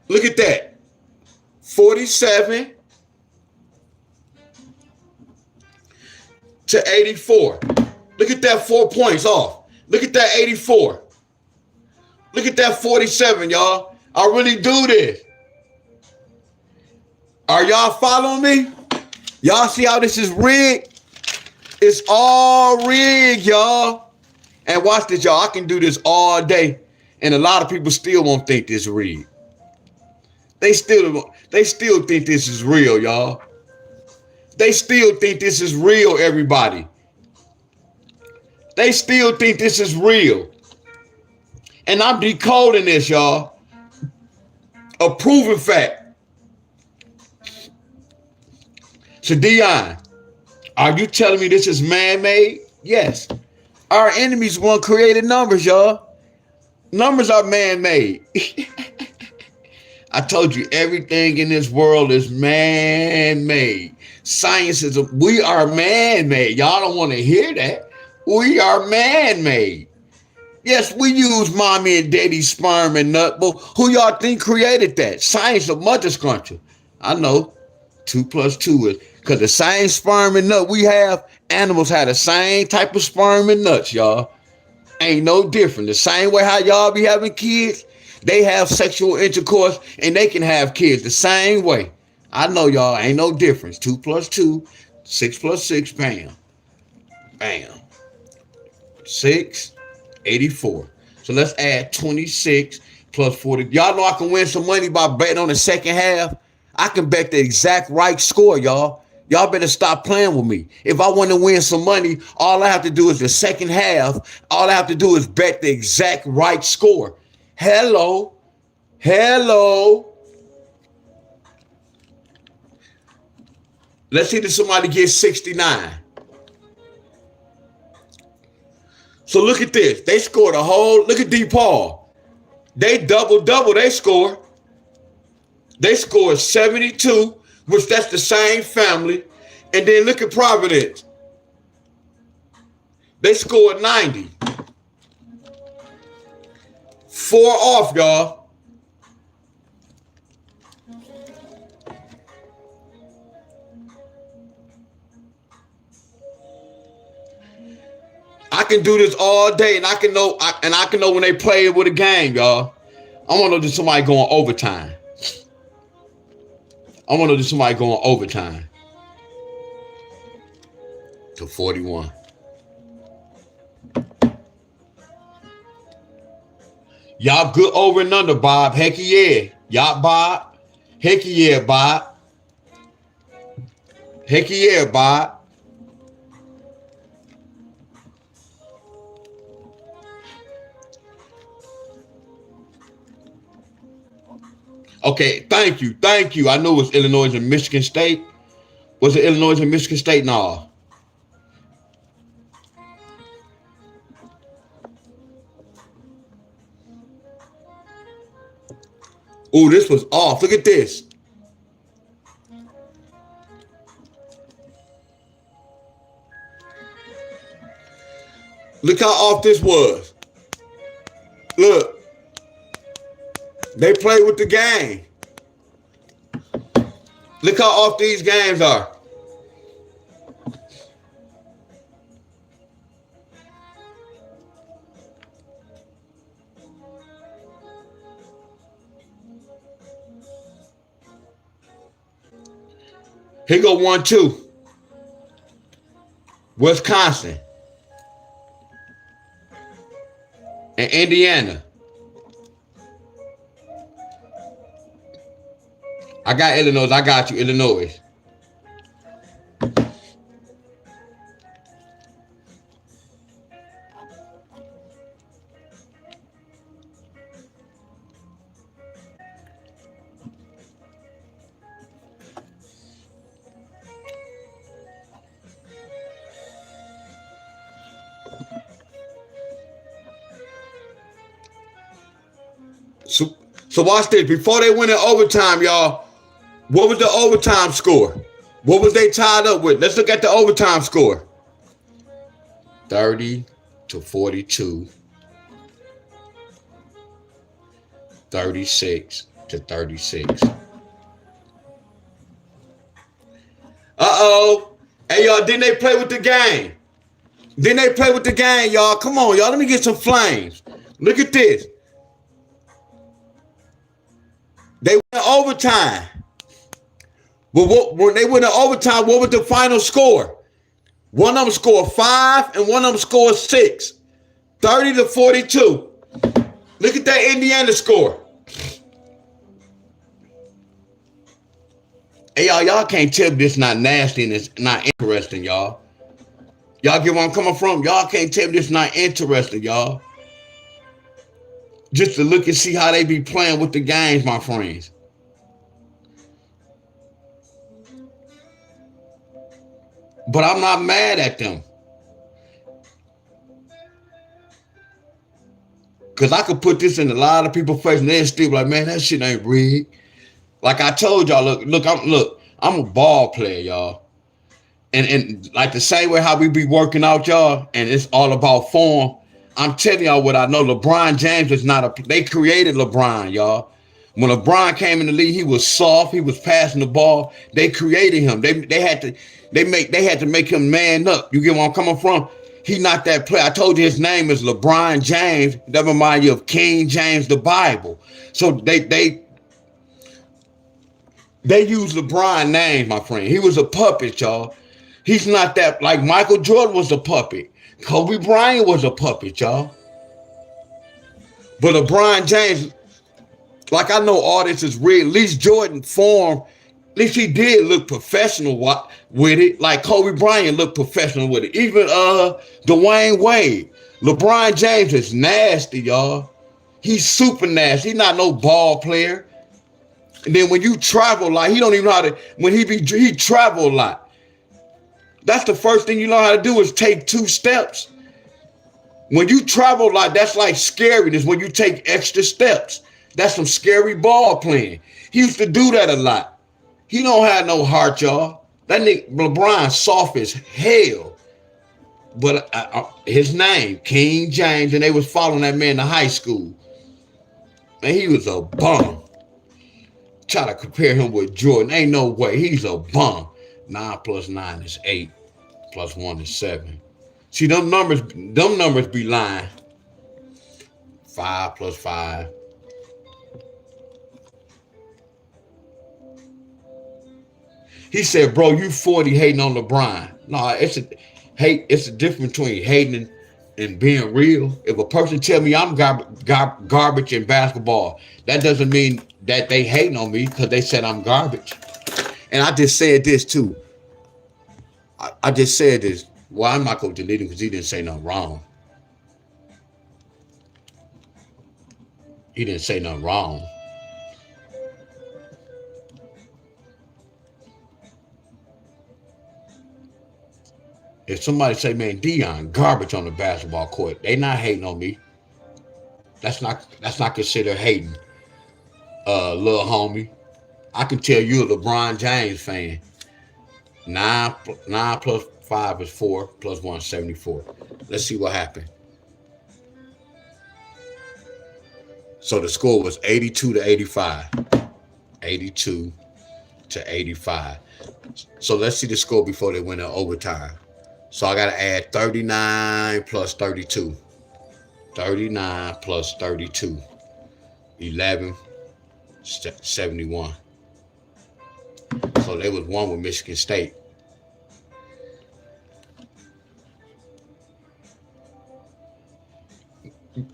Look at that. 47 to 84. Look at that 4 points off. Look at that 84. Look at that 47, y'all. I really do this. Are y'all following me? Y'all see how this is rigged? It's all rigged, y'all. And watch this, y'all. I can do this all day. And a lot of people still won't think this rigged. They still think this is real, y'all. They still think this is real, everybody. They still think this is real. And I'm decoding this, y'all. A proven fact. So Dion, are you telling me this is man-made? Yes. Our enemies want created numbers, y'all. Numbers are man-made. I told you everything in this world is man-made. Science is we are man-made. Y'all don't want to hear that. We are man-made. Yes, we use mommy and daddy's sperm and nut, but who y'all think created that? Science of mother scruncher. I know. 2 plus 2 is because the same sperm and nut we have, animals have the same type of sperm and nuts, y'all. Ain't no different. The same way how y'all be having kids, they have sexual intercourse and they can have kids the same way. I know y'all ain't no difference. 2 plus 2, 6 plus 6, bam. Bam. 6, 84. So let's add 26 plus 40. Y'all know I can win some money by betting on the second half. I can bet the exact right score, y'all. Y'all better stop playing with me. If I want to win some money, all I have to do is the second half. All I have to do is bet the exact right score. Hello. Hello. Let's see if somebody gets 69. So look at this. They scored a whole, look at DePaul. They double they score. They scored 72, which that's the same family. And then look at Providence. They scored 90. 4 off, y'all. I can do this all day, and I can know when they play with a game, y'all. I want to know that somebody going overtime. I want to know that somebody going overtime. To 41. Y'all good over and under, Bob. Heck yeah. Y'all, Bob. Heck yeah, Bob. Heck yeah, Bob. Okay, thank you. I know it was Illinois and Michigan State. Was it Illinois and Michigan State? No. Oh, this was off. Look at this. Look how off this was. Look. They play with the game. Look how off these games are. Here go 1-2. Wisconsin and Indiana. I got Illinois. I got you, Illinois. So watch this. Before they went in overtime, y'all, what was the overtime score? What was they tied up with? Let's look at the overtime score. 30-42. 36-36. Uh-oh. Hey, y'all, didn't they play with the game? Didn't they play with the game, y'all? Come on, y'all. Let me get some flames. Look at this. They went overtime. But when they went to overtime, what was the final score? One of them scored 5 and one of them scored 6. 30-42. Look at that Indiana score. Hey, y'all can't tell me this not nasty and it's not interesting, y'all. Y'all get where I'm coming from? Y'all can't tell me this not interesting, y'all. just to look and see how they be playing with the games, my friends. But I'm not mad at them. Because I could put this in a lot of people's face and they're still like, man, that shit ain't rigged. Like I told y'all, I'm a ball player, y'all. And like the same way how we be working out, y'all, and it's all about form. I'm telling y'all what I know. LeBron James is not a. They created LeBron, y'all. When LeBron came in the league, he was soft. He was passing the ball. They created him. They had to make him man up. You get where I'm coming from? He not that player. I told you his name is LeBron James. That remind you of King James the Bible. So they use LeBron names, my friend. He was a puppet, y'all. He's not that, like Michael Jordan was a puppet. Kobe Bryant was a puppet, y'all. But LeBron James, like I know all this is real. At least Jordan formed, at least he did look professional with it. Like Kobe Bryant looked professional with it. Even Dwayne Wade. LeBron James is nasty, y'all. He's super nasty. He's not no ball player. And then when you travel a lot, he don't even know how to, he travel a lot. That's the first thing you learn how to do is take 2 steps. When you travel a lot, that's like scariness. When you take extra steps, that's some scary ball playing. He used to do that a lot. He don't have no heart, y'all. That nigga LeBron soft as hell. But his name, King James, and they was following that man to high school. And he was a bum. Try to compare him with Jordan. Ain't no way. He's a bum. 9 plus 9 is 8. Plus 1 is 7. See, them numbers be lying. 5 plus 5. He said, bro, you 40 hating on LeBron. No, it's a difference between hating and being real. If a person tell me I'm garbage in basketball, that doesn't mean that they hating on me because they said I'm garbage. And I just said this too. I just said this. Well, I'm not going to delete him because he didn't say nothing wrong. He didn't say nothing wrong. If somebody say, man, Dion, garbage on the basketball court, they not hating on me. That's not considered hating. Little homie. I can tell you a LeBron James fan. 9 plus 5 is 4, plus 1 is 74. Let's see what happened. So the score was 82 to 85. 82 to 85. So let's see the score before they went in overtime. So I got to add 39 plus 32. 39 plus 32. 11, 71. So they was one with Michigan State.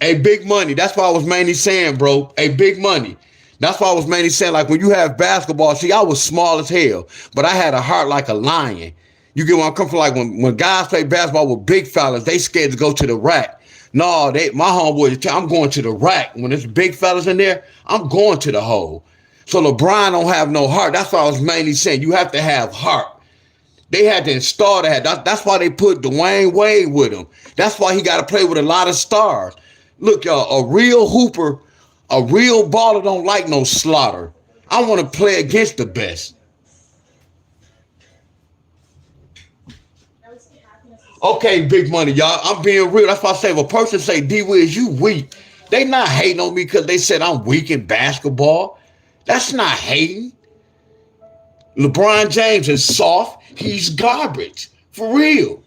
Hey, big money. That's why I was mainly saying, bro. Hey, big money. That's why I was mainly saying, like, when you have basketball, see, I was small as hell, but I had a heart like a lion. You get where I'm coming from? Like, when guys play basketball with big fellas, they scared to go to the rack. No, my homeboys tell I'm going to the rack. When there's big fellas in there, I'm going to the hole. So LeBron don't have no heart. That's why I was mainly saying you have to have heart. They had to install that. That's why they put Dwayne Wade with him. That's why he got to play with a lot of stars. Look, y'all, a real hooper, a real baller don't like no slaughter. I want to play against the best. Okay, big money, y'all. I'm being real. That's why I say if a person say, D-Wiz, you weak, they not hating on me because they said I'm weak in basketball. That's not hating. LeBron James is soft. He's garbage. For real.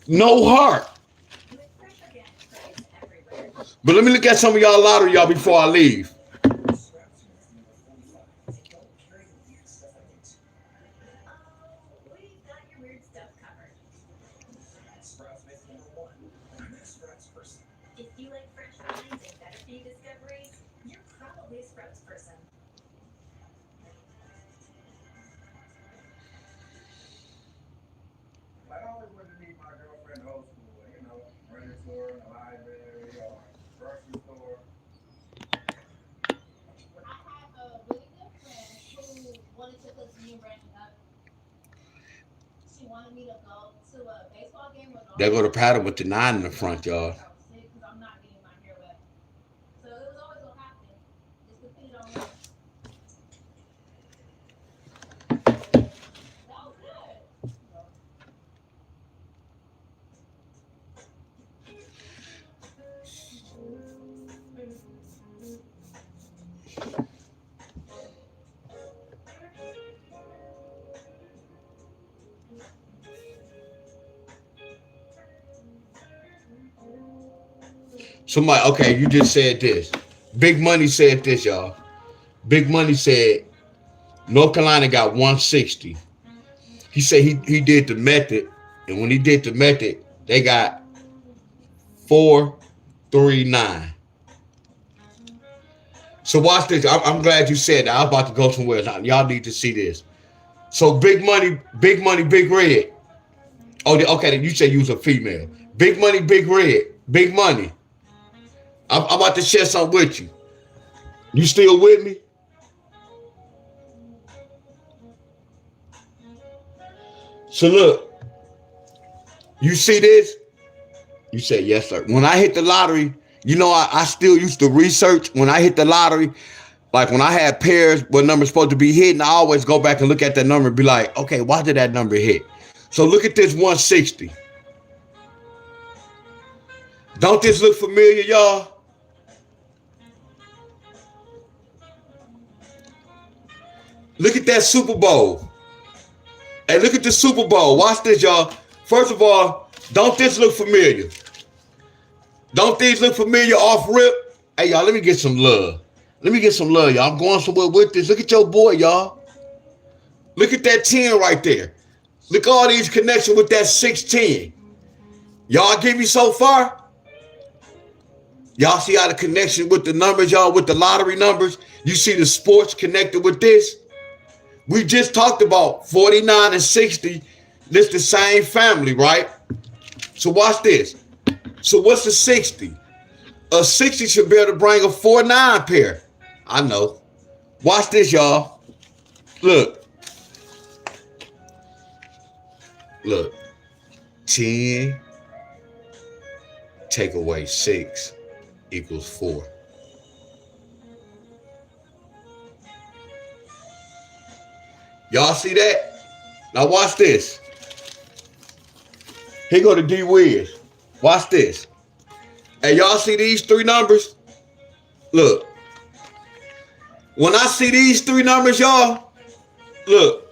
No heart. But let me look at some of y'all lottery, y'all, before I leave. They go to pattern with the 9 in the front, y'all. Somebody, okay, you just said this. Big Money said this, y'all. Big Money said North Carolina got 160. He said he did the method, and when he did the method, they got 439. So watch this. I'm glad you said that. I was about to go somewhere. Y'all need to see this. So Big Money, Big Red. Oh, okay. You said you was a female. Big Money, Big Red. Big Money. I'm about to share something with you. You still with me? So look, you see this? You said yes, sir. When I hit the lottery, you know, I still used to research. When I hit the lottery, like when I had pairs what number's supposed to be hitting, I always go back and look at that number and be like, okay, why did that number hit? So look at this 160. Don't this look familiar, y'all? Look at that Super Bowl. Hey, look at the Super Bowl. Watch this, y'all. First of all, don't this look familiar? Don't these look familiar off rip? Hey, y'all, let me get some love. Let me get some love, y'all. I'm going somewhere with this. Look at your boy, y'all. Look at that 10 right there. Look at all these connections with that 610. Y'all get me so far? Y'all see how the connection with the numbers, y'all, with the lottery numbers? You see the sports connected with this? We just talked about 49 and 60. This the same family, right? So watch this. So what's a 60? A 60 should be able to bring a 4-9 pair. I know. Watch this, y'all. Look. Look. 10 take away 6 equals 4. Y'all see that? Now watch this. Here go to D Wiz. Watch this. Hey, y'all see these 3 numbers? Look. When I see these 3 numbers, y'all, look.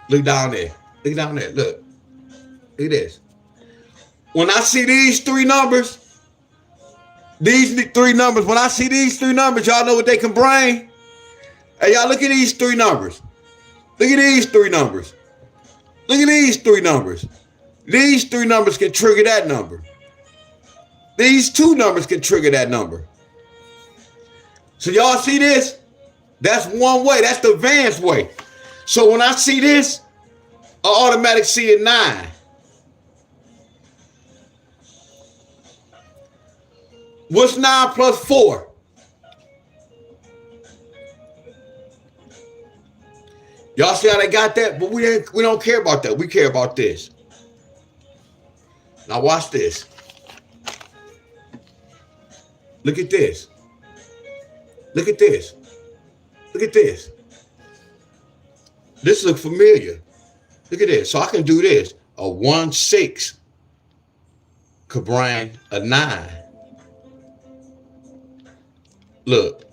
Look down there. Look down there. Look. Look at this. When I see these 3 numbers, when I see these 3 numbers, y'all know what they can bring? Hey, y'all, look at these 3 numbers. Look at these 3 numbers. Look at these 3 numbers. These 3 numbers can trigger that number. These 2 numbers can trigger that number. So y'all see this? That's one way. That's the advanced way. So when I see this, I automatically see a 9. What's 9 plus 4? Y'all see how they got that? But we don't care about that. We care about this. Now watch this. Look at this. Look at this. Look at this. This looks familiar. Look at this. So I can do this. A 1-6 could bring a 9. Look,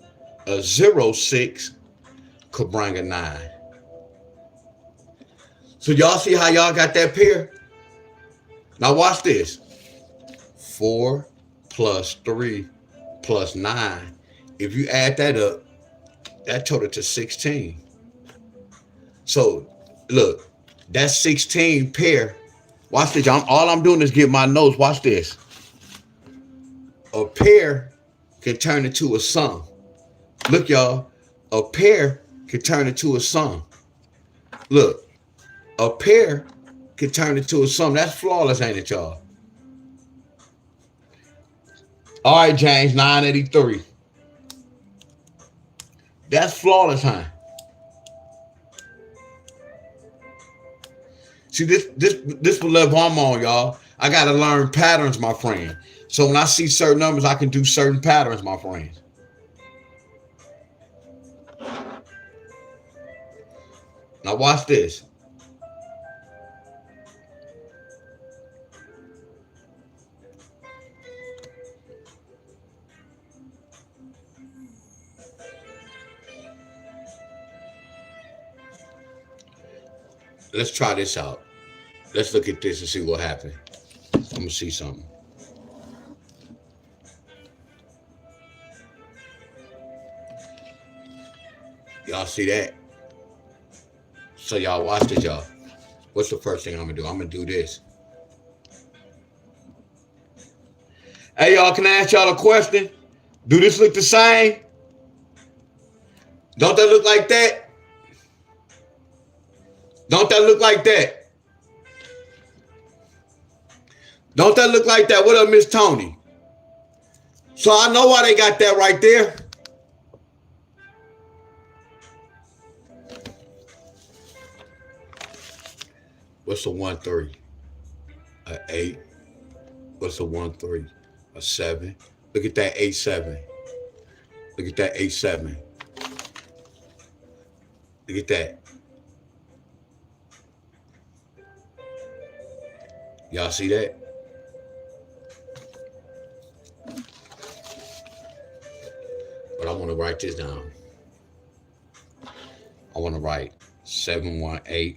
a 0-6 could bring a 9. So y'all see how y'all got that pair? Now watch this. 4 plus 3 plus 9. If you add that up, that total to 16. So look, that 16 pair. Watch this. All I'm doing is get my notes. Watch this. A pair can turn into a sum. Look, y'all. A pair can turn into a sum. Look. A pair can turn into a sum. That's flawless, ain't it, y'all? All right, James, 983. That's flawless, huh? See, this what level I'm on, y'all. I gotta learn patterns, my friend. So when I see certain numbers, I can do certain patterns, my friends. Now watch this. Let's try this out. Let's look at this and see what happens. I'm gonna see something. Y'all see that? So y'all watch this, y'all. What's the first thing I'm gonna do? I'm gonna do this. Hey, y'all, can I ask y'all a question? Do this look the same? Don't that look like that? Don't that look like that? Don't that look like that? What up, Miss Tony? So I know why they got that right there. What's a 1 3? A 8. What's a 1 3? A 7. Look at that 8 7. Look at that 8 7. Look at that. Y'all see that? But I want to write this down. I want to write 718.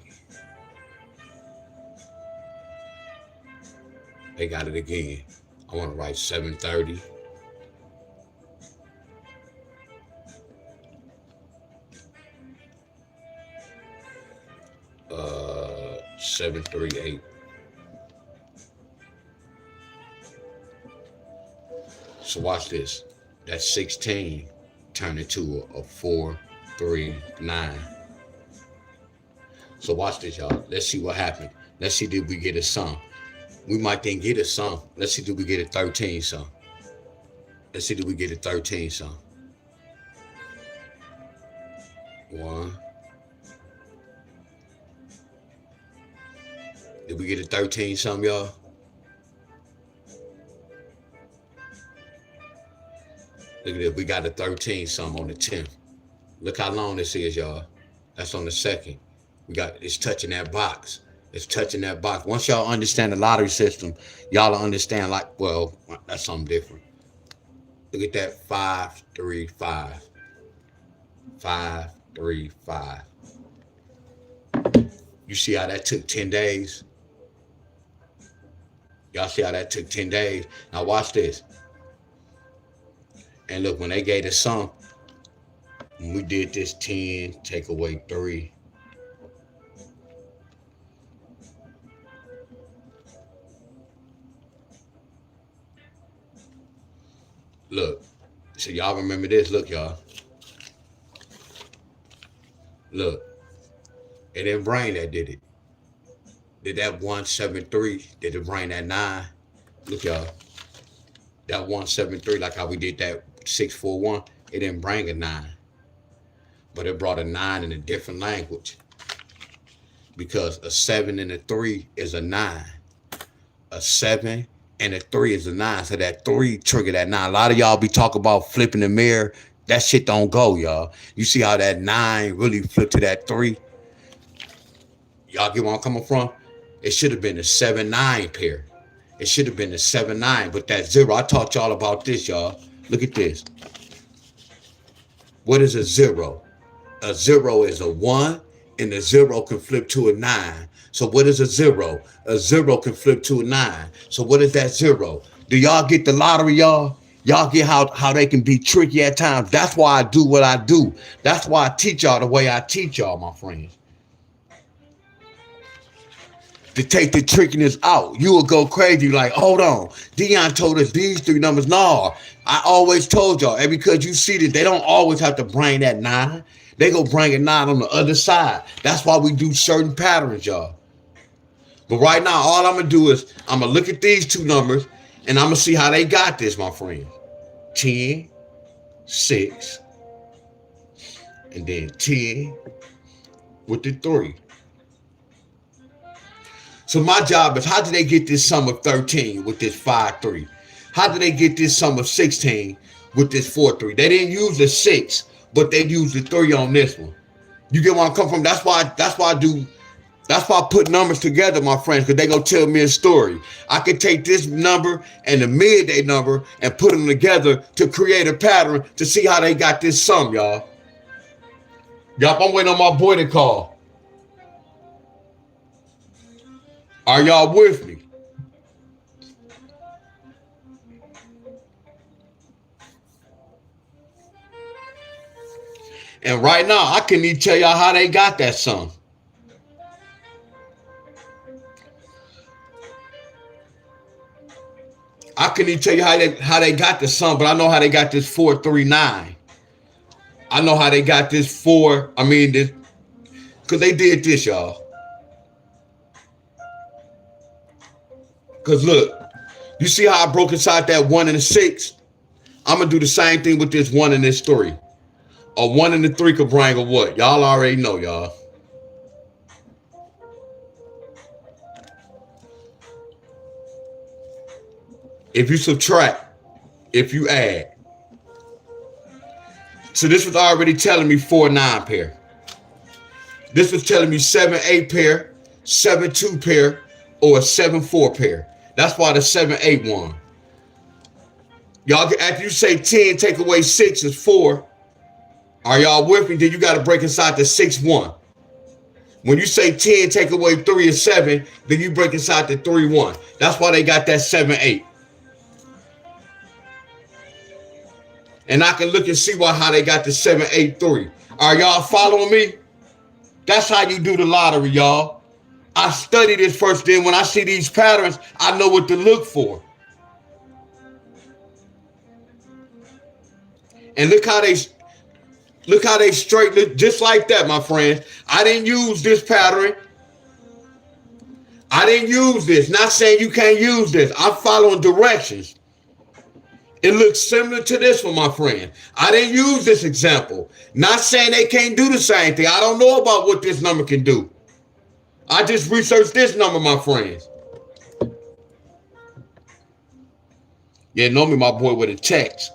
They got it again. I want to write 730. 738. So watch this. That's 16 turned into a 4 3 9. So watch this, y'all. Let's see what happened. Let's see, did we get a sum? We might then get a sum. Let's see, did we get a 13 sum? Let's see, did we get a 13 sum? 1. Did we get a 13 sum, y'all? Look at it. We got a 13 sum on the 10th. Look how long this is, y'all. That's on the 2nd. It's touching that box. It's touching that box. Once y'all understand the lottery system, y'all understand, like, well, that's something different. Look at that 5 3 5. 5 3 5. You see how that took 10 days? Y'all see how that took 10 days? Now watch this. And look, when they gave the sum, when we did this 10, take away 3. Look, so y'all remember this? Look, y'all. Look, it didn't bring that, did it? Did that 173, did it bring that 9? Look, y'all. That 173, like how we did that 641, it didn't bring a 9. But it brought a 9 in a different language. Because a 7 and a 3 is a 9. A 7 and a 3 is a 9. So that 3 triggered that 9. A lot of y'all be talking about flipping the mirror. That shit don't go, y'all. You see how that 9 really flipped to that 3? Y'all get where I'm coming from? It should have been a 7-9 pair. It should have been a 7-9. But that 0, I taught y'all about this, y'all. Look at this. What is a 0? A 0 is a 1, and a 0 can flip to a 9. So what is a 0? A 0 can flip to a 9. So what is that 0? Do y'all get the lottery, y'all? Y'all get how they can be tricky at times. That's why I do what I do. That's why I teach y'all the way I teach y'all, my friends. To take the trickiness out. You will go crazy like, hold on. Dion told us these 3 numbers. No, I always told y'all. And because you see that they don't always have to bring that 9. They go bring a 9 on the other side. That's why we do certain patterns, y'all. But right now, all I'm going to do is I'm going to look at these 2 numbers and I'm going to see how they got this, my friend. 10, 6, and then 10 with the 3. So my job is, how did they get this sum of 13 with this 5-3? How did they get this sum of 16 with this 4-3? They didn't use the 6, but they used the 3 on this one. You get where I'm coming from? That's why I put numbers together, my friends, because they gonna tell me a story. I can take this number and the midday number and put them together to create a pattern to see how they got this sum, y'all. Yup, I'm waiting on my boy to call. Are y'all with me? And right now, I can even tell y'all how they got that sum. I couldn't even tell you how they got the sum, but I know how they got this 439. I know how they got this this, because they did this, y'all. Because look, you see how I broke inside that 1 and a 6? I'm going to do the same thing with this 1 and this 3. A 1 and a 3 could bring a what? Y'all already know, y'all. If you subtract, if you add. So this was already telling me 4-9 pair. This was telling me 7-8 pair, 7-2 pair, or a 7-4 pair. That's why the 7-8 won. Y'all, after you say 10, take away 6 is 4. Are y'all with me? Then you got to break inside the 6-1. When you say 10, take away 3 is 7, then you break inside the 3-1. That's why they got that 7-8. And I can look and see how they got the 7-8-3. Are y'all following me? That's how you do the lottery, y'all. I study this first, then when I see these patterns, I know what to look for. And look how they straight, just like that, my friends. I didn't use this pattern. I didn't use this. Not saying you can't use this. I'm following directions. It looks similar to this one, my friend. I didn't use this example. Not saying they can't do the same thing. I don't know about what this number can do. I just researched this number, my friends. Yeah, know me, my boy, with a text.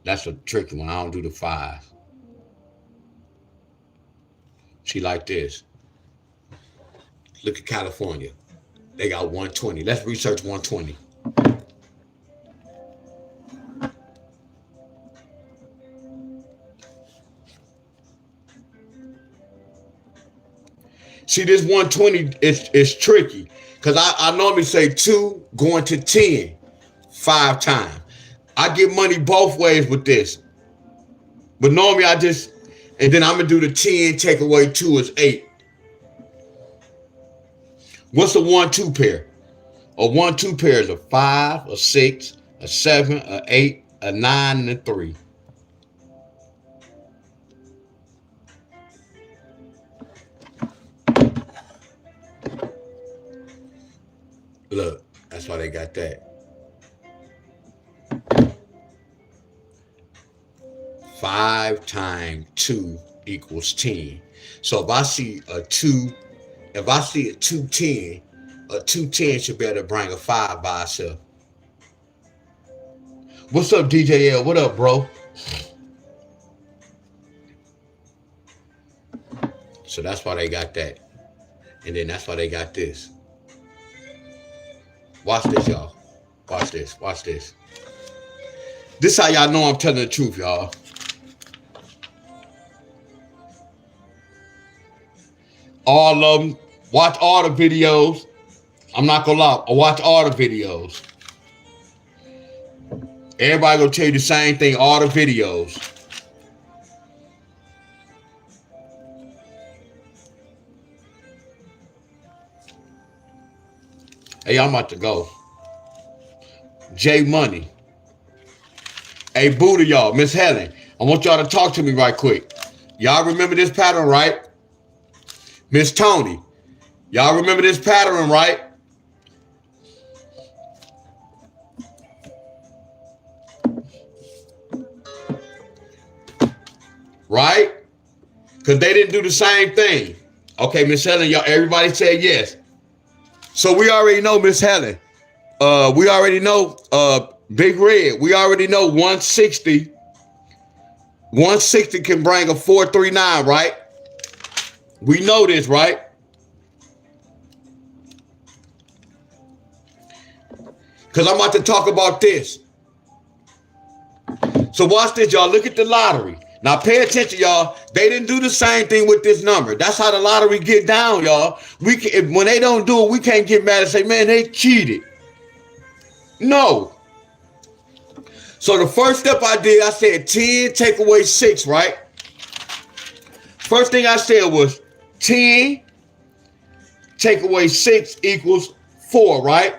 That's a tricky one. I don't do the 5. She like this. Look at California. They got 120. Let's research 120. See, this 120 is tricky because I normally say 2 going to 10 5 times. I get money both ways with this. But normally and then I'm going to do the 10, take away 2 is 8. What's a 1-2 pair? A 1-2 pair is a 5, a 6, a 7, a 8, a 9, and a 3. Look, that's why they got that. 5 times 2 equals 10. So if I see a 210, a 210 should be able to bring a 5 by itself. What's up, DJ L? What up, bro? So that's why they got that. And then that's why they got this. Watch this, y'all. Watch this. Watch this. This how y'all know I'm telling the truth, y'all. All of them. Watch all the videos. I'm not gonna lie. Watch all the videos. Everybody gonna tell you the same thing. All the videos. Hey, I'm about to go. J Money. Hey, Buddha, y'all. Miss Helen. I want y'all to talk to me right quick. Y'all remember this pattern, right? Miss Tony. Y'all remember this pattern, right? Right? Because they didn't do the same thing. Okay, Miss Helen, y'all, everybody said yes. So we already know, Miss Helen. We already know Big Red. We already know 160. 160 can bring a 439, right? We know this, right? Because I'm about to talk about this. So watch this, y'all. Look at the lottery. Now pay attention, y'all. They didn't do the same thing with this number. That's how the lottery get down, y'all. When they don't do it, we can't get mad and say, man, they cheated. No. So the first step I did, I said 10 take away 6, right? First thing I said was 10 take away 6 equals 4, right?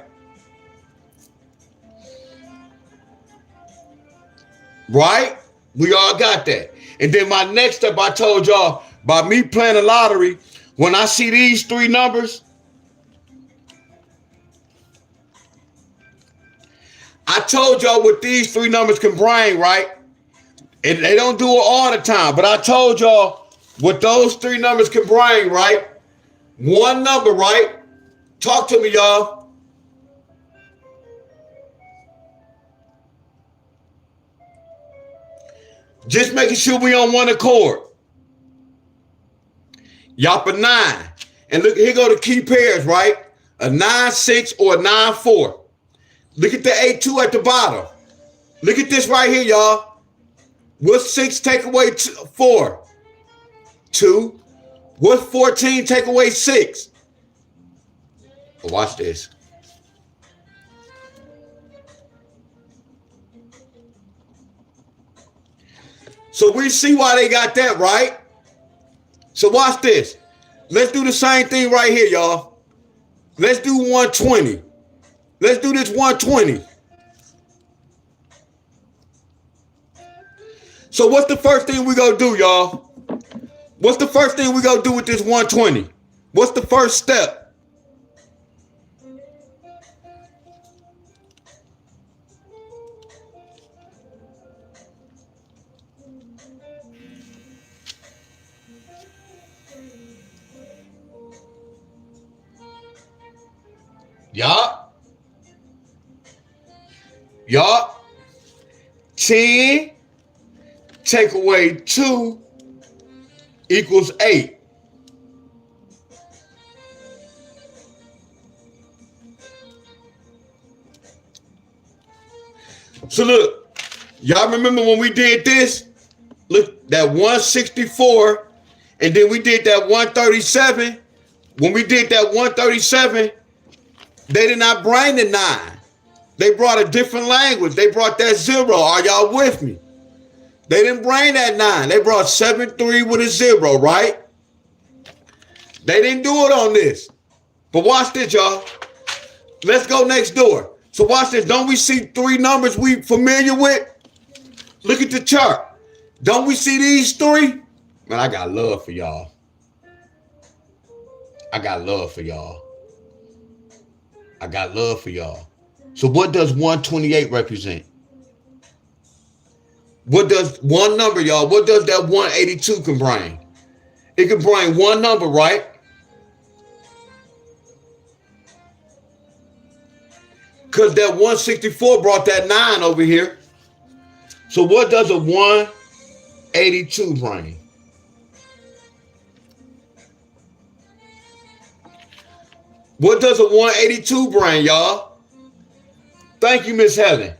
Right? We all got that. And then my next step, I told y'all, by me playing the lottery, when I see these 3 numbers, I told y'all what these 3 numbers can bring, right? And they don't do it all the time, but I told y'all what those 3 numbers can bring, right? One number, right? Talk to me, y'all. Just making sure we on one accord. Y'all for 9. And look, here go the key pairs, right? A 9-6 or a 9-4. Look at the 8-2 at the bottom. Look at this right here, y'all. What's 6 take away 4? 2. What's 14 take away 6? Watch this. So we see why they got that, right? So watch this. Let's do the same thing right here, y'all. Let's do 120. Let's do this 120. So what's the first thing we gonna do, y'all? What's the first thing we gonna do with this 120? What's the first step? Y'all. 10 take away 2 equals 8. So look, y'all remember when we did this? Look, that 164, and then we did that 137. When we did that 137, they did not bring the 9. They brought a different language. They brought that 0. Are y'all with me? They didn't bring that 9. They brought 7-3 with a 0, right? They didn't do it on this. But watch this, y'all. Let's go next door. So watch this. Don't we see 3 numbers we familiar with? Look at the chart. Don't we see these 3? Man, I got love for y'all. I got love for y'all. I got love for y'all. So what does 128 represent? What does one number, y'all? What does that 182 can bring? It can bring one number, right? Because that 164 brought that 9 over here. So what does a 182 bring? What does a 182 bring, y'all? Thank you, Miss Helen.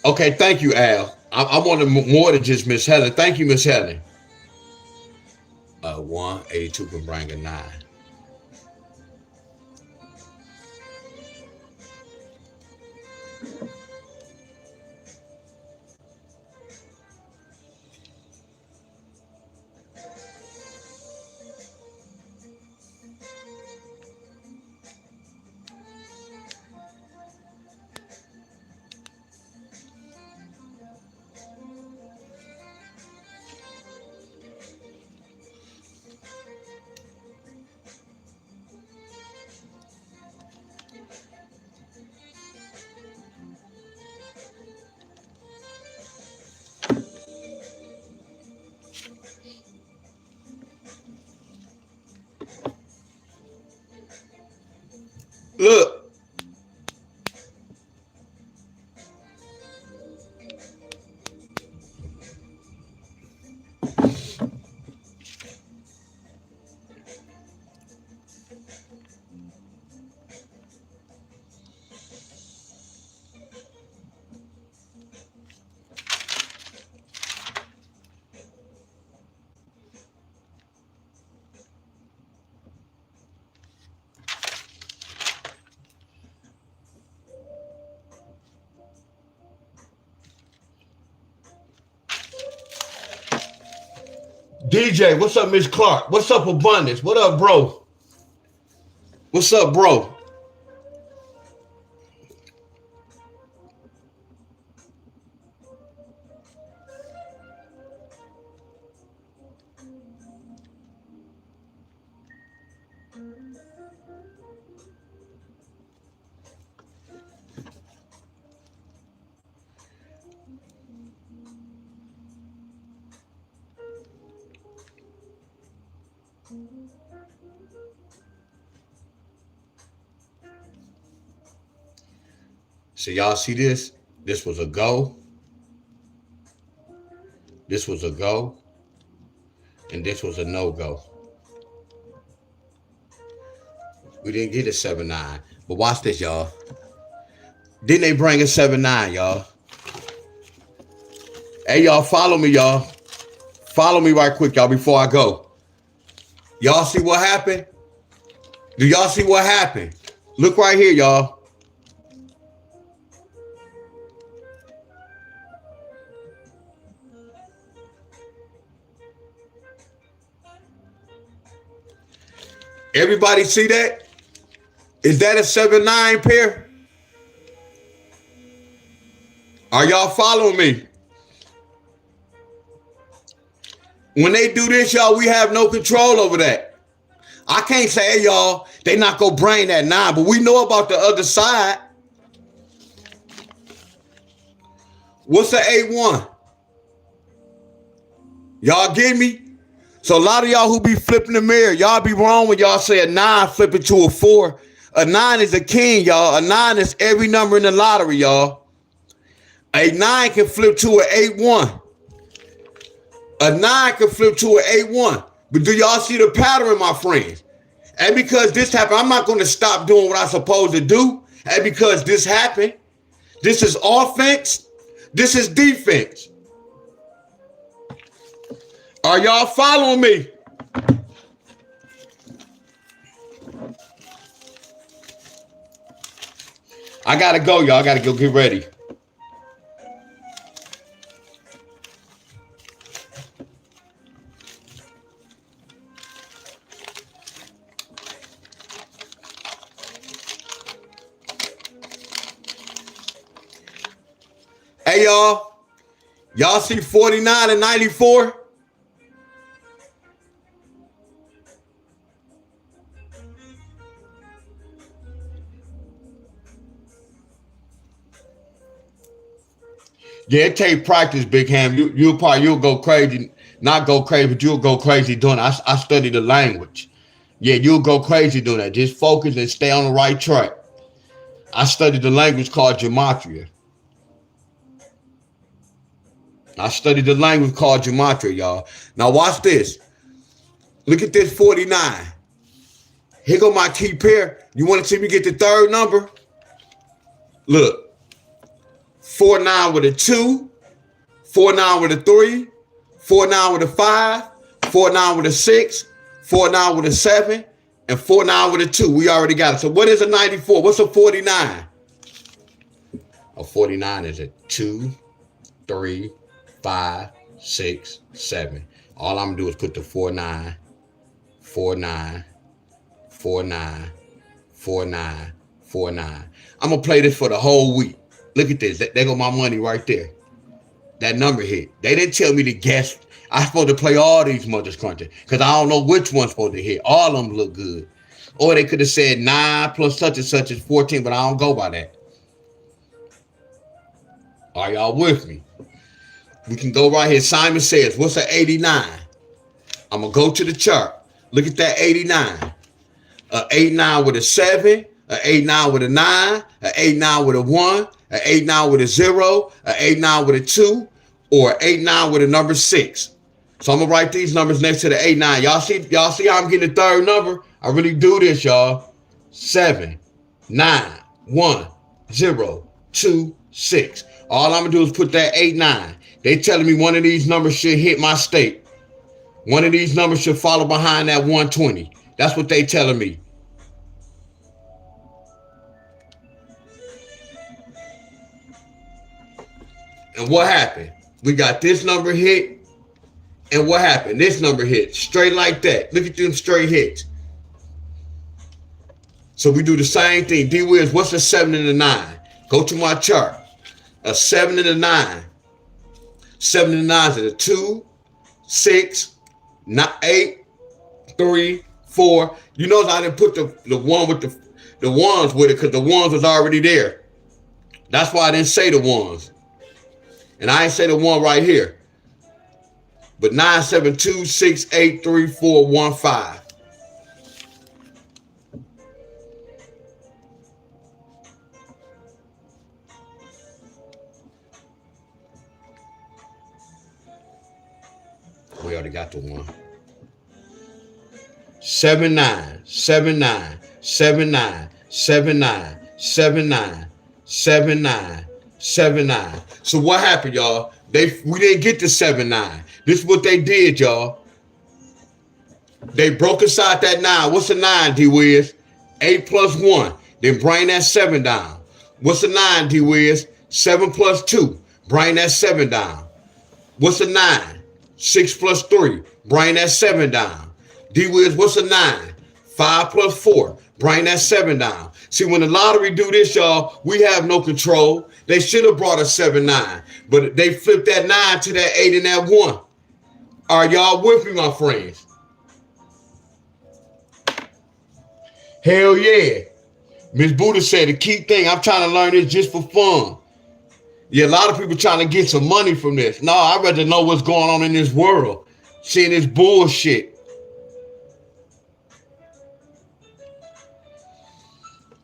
Okay, thank you, Al. I wanted more than just Miss Helen. Thank you, Miss Helen. 182 can bring a 9. DJ, what's up, Miss Clark? What's up, Abundance? What up, bro? What's up, bro? So y'all see this? This was a go. This was a go. And this was a no-go. We didn't get a 7-9. But watch this, y'all. Didn't they bring a 7-9, y'all? Hey, y'all, follow me, y'all. Follow me right quick, y'all, before I go. Y'all see what happened? Do y'all see what happened? Look right here, y'all. Everybody see that? Is that a 7-9 pair? Are y'all following me? When they do this, y'all, we have no control over that. I can't say, hey, y'all, they not gonna bring that 9, but we know about the other side. What's the 8-1? Y'all get me? So a lot of y'all who be flipping the mirror, y'all be wrong when y'all say a 9 flip it to a 4. A 9 is a king, y'all. A 9 is every number in the lottery, y'all. A 9 can flip to an 8-1. A 9 can flip to an 8-1. But do y'all see the pattern, my friends? And because this happened, I'm not going to stop doing what I'm supposed to do. And because this happened, this is offense. This is defense. Are y'all following me? I got to go, y'all. I got to go get ready. Hey, y'all. Y'all see 49 and 94? Yeah, it take practice, Big Ham. You'll go crazy, not go crazy, but you'll go crazy doing it. I study the language. Yeah, you'll go crazy doing that. Just focus and stay on the right track. I studied the language called gematria. Y'all. Now watch this. Look at this 49. Here go my key pair. You want to see me get the third number? Look. 4-9 with a 2, 4-9 with a 3, 4-9 with a 5, 4-9 with a 6, 4-9 with a 7, and 4-9 with a 2. We already got it. So what is a 94? What's a 49? A 49 is a 2, 3, 5, 6, 7. All I'm going to do is put the 4-9, 4-9, 4-9, 4-9, 4-9. I'm going to play this for the whole week. Look at this. There go my money right there. That number hit. They didn't tell me to guess. I'm supposed to play all these mothers crunching because I don't know which one's supposed to hit. All of them look good. Or they could have said 9 plus such and such is 14, but I don't go by that. Are y'all with me? We can go right here. Simon says, what's an 89? I'm going to go to the chart. Look at that 89. An 89 with a 7, an 89 with a 9, an 89 with a 1, an 89 with a 0, an 89 with a 2, or an 89 with a number 6. So I'm gonna write these numbers next to the 89. Y'all see how I'm getting the third number? I really do this, y'all. 7, 9, 1, 0, 2, 6. All I'm gonna do is put that 8, 9. They telling me one of these numbers should hit my state. One of these numbers should follow behind that 120. That's what they telling me. And what happened? We got this number hit, And what happened? This number hit straight like that. Look at them straight hits. So we do the same thing. D Wiz, what's a 7 and a 9? Go to my chart. A 7 and a 9. 7 and 9 is a 2, 6, 8, 3, 4. You notice I didn't put the one with the ones with it because the ones was already there. That's why I didn't say the ones. And I ain't say the one right here. But 9, 7, 2, 6, 8, 3, 4, 1, 5. We already got the one. 7, 9, 7, 9, 7, 9, 7, 9, 7, 9, 7, 9, 7, 9. So what happened, y'all? We didn't get the 7, 9. This is what they did, y'all. They broke inside that 9. What's a 9, D-Wiz? 8 plus 1. Then bring that 7 down. What's a 9, D-Wiz? 7 plus 2. Bring that 7 down. What's a 9? 6 plus 3. Bring that 7 down. D-Wiz, what's a 9? 5 plus 4. Bring that 7 down. See, when the lottery do this, y'all, we have no control. They should have brought a 7, 9. But they flipped that 9 to that 8 and that 1. Are y'all with me, my friends? Hell yeah. Miss Buddha said the key thing, I'm trying to learn this just for fun. Yeah, a lot of people trying to get some money from this. No, I'd rather know what's going on in this world. Seeing this bullshit.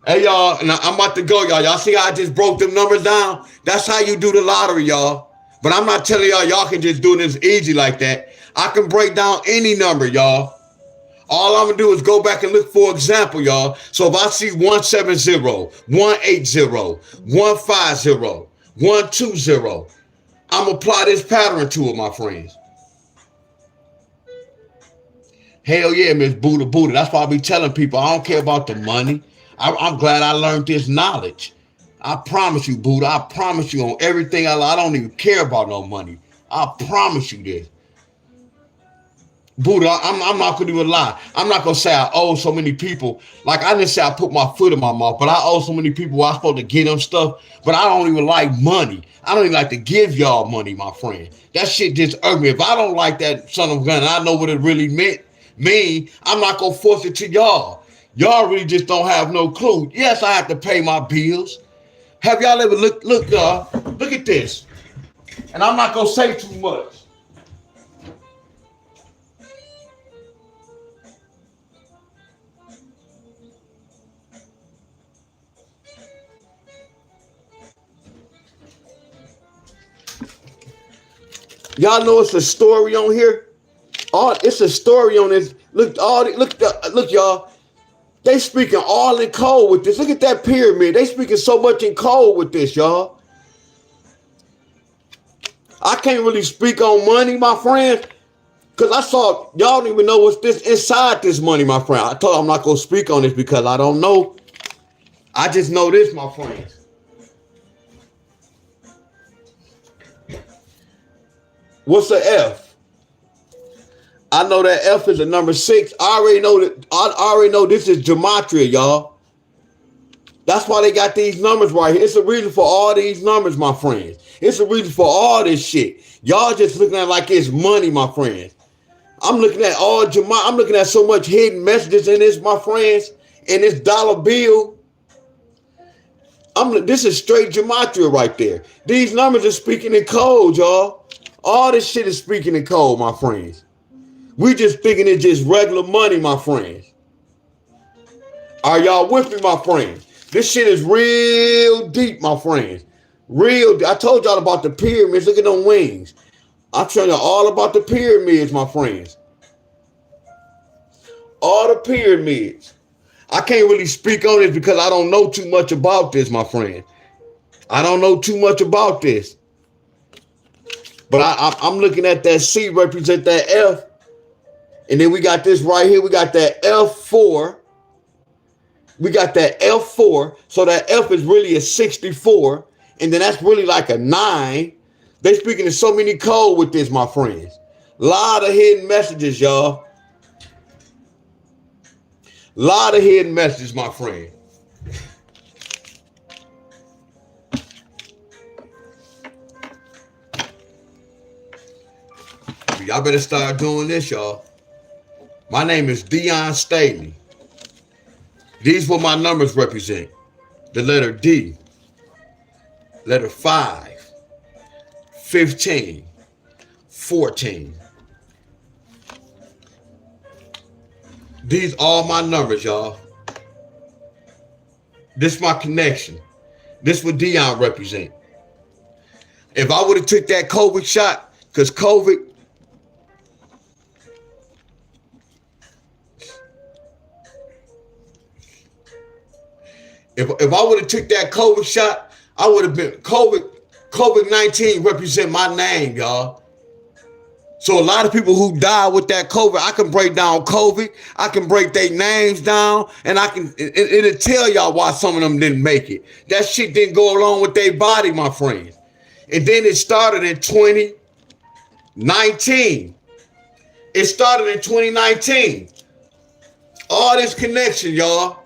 Hey, y'all, and I'm about to go, y'all. Y'all see how I just broke them numbers down? That's how you do the lottery, y'all. But I'm not telling y'all can just do this easy like that. I can break down any number, y'all. All I'm going to do is go back and look for example, y'all. So if I see 170, 180, 150, 120, I'm going to apply this pattern to it, my friends. Hell yeah, Miss Buddha. That's why I be telling people I don't care about the money. I'm glad I learned this knowledge. I promise you, Buddha. I promise you on everything I don't even care about no money. I promise you this. Buddha, I'm not going to do a lie. I'm not going to say I owe so many people. Like I didn't say I put my foot in my mouth, but I owe so many people I'm supposed to get them stuff. But I don't even like money. I don't even like to give y'all money, my friend. That shit just irks me. If I don't like that son of a gun, I know what it really mean. I'm not going to force it to y'all. Y'all really just don't have no clue. Yes, I have to pay my bills. Have y'all ever look, y'all? Look at this. And I'm not going to say too much. Y'all know it's a story on here. It's a story on this. Look, y'all. They speaking all in code with this. Look at that pyramid. They speaking so much in code with this, y'all. I can't really speak on money, my friend, because I saw y'all don't even know what's this inside this money, my friend. I told you I'm not gonna speak on this because I don't know. I just know this, my friends. What's the F? I know that F is a number 6. I already know this is gematria, y'all. That's why they got these numbers right here. It's a reason for all these numbers, my friends. It's a reason for all this shit. Y'all just looking at it like it's money, my friends. I'm looking at I'm looking at so much hidden messages in this, my friends, in this dollar bill. This is straight gematria right there. These numbers are speaking in code, y'all. All this shit is speaking in code, my friends. We just thinking it's just regular money, my friends. Are y'all with me, my friends? This shit is real deep, my friends. I told y'all about the pyramids. Look at them wings. I'm telling you all about the pyramids, my friends. All the pyramids. I can't really speak on this because I don't know too much about this, my friend. I don't know too much about this. But I'm looking at that C represent that F. And then we got this right here. We got that F4. We got that F4. So that F is really a 64. And then that's really like a 9. They speaking in so many code with this, my friends. Lot of hidden messages, y'all. Lot of hidden messages, my friend. Y'all better start doing this, y'all. My name is Dion Staley. These what my numbers represent. The letter D, letter 5, 15, 14. These all my numbers, y'all. This my connection. This what Dion represent. If I would have took that COVID shot, because COVID, if I would have took that COVID shot, I would have been COVID-19 represent my name, y'all. So a lot of people who die with that COVID, I can break down COVID, I can break their names down, and it'll tell y'all why some of them didn't make it. That shit didn't go along with their body, my friends. And then it started in 2019. It started in 2019. All this connection, y'all.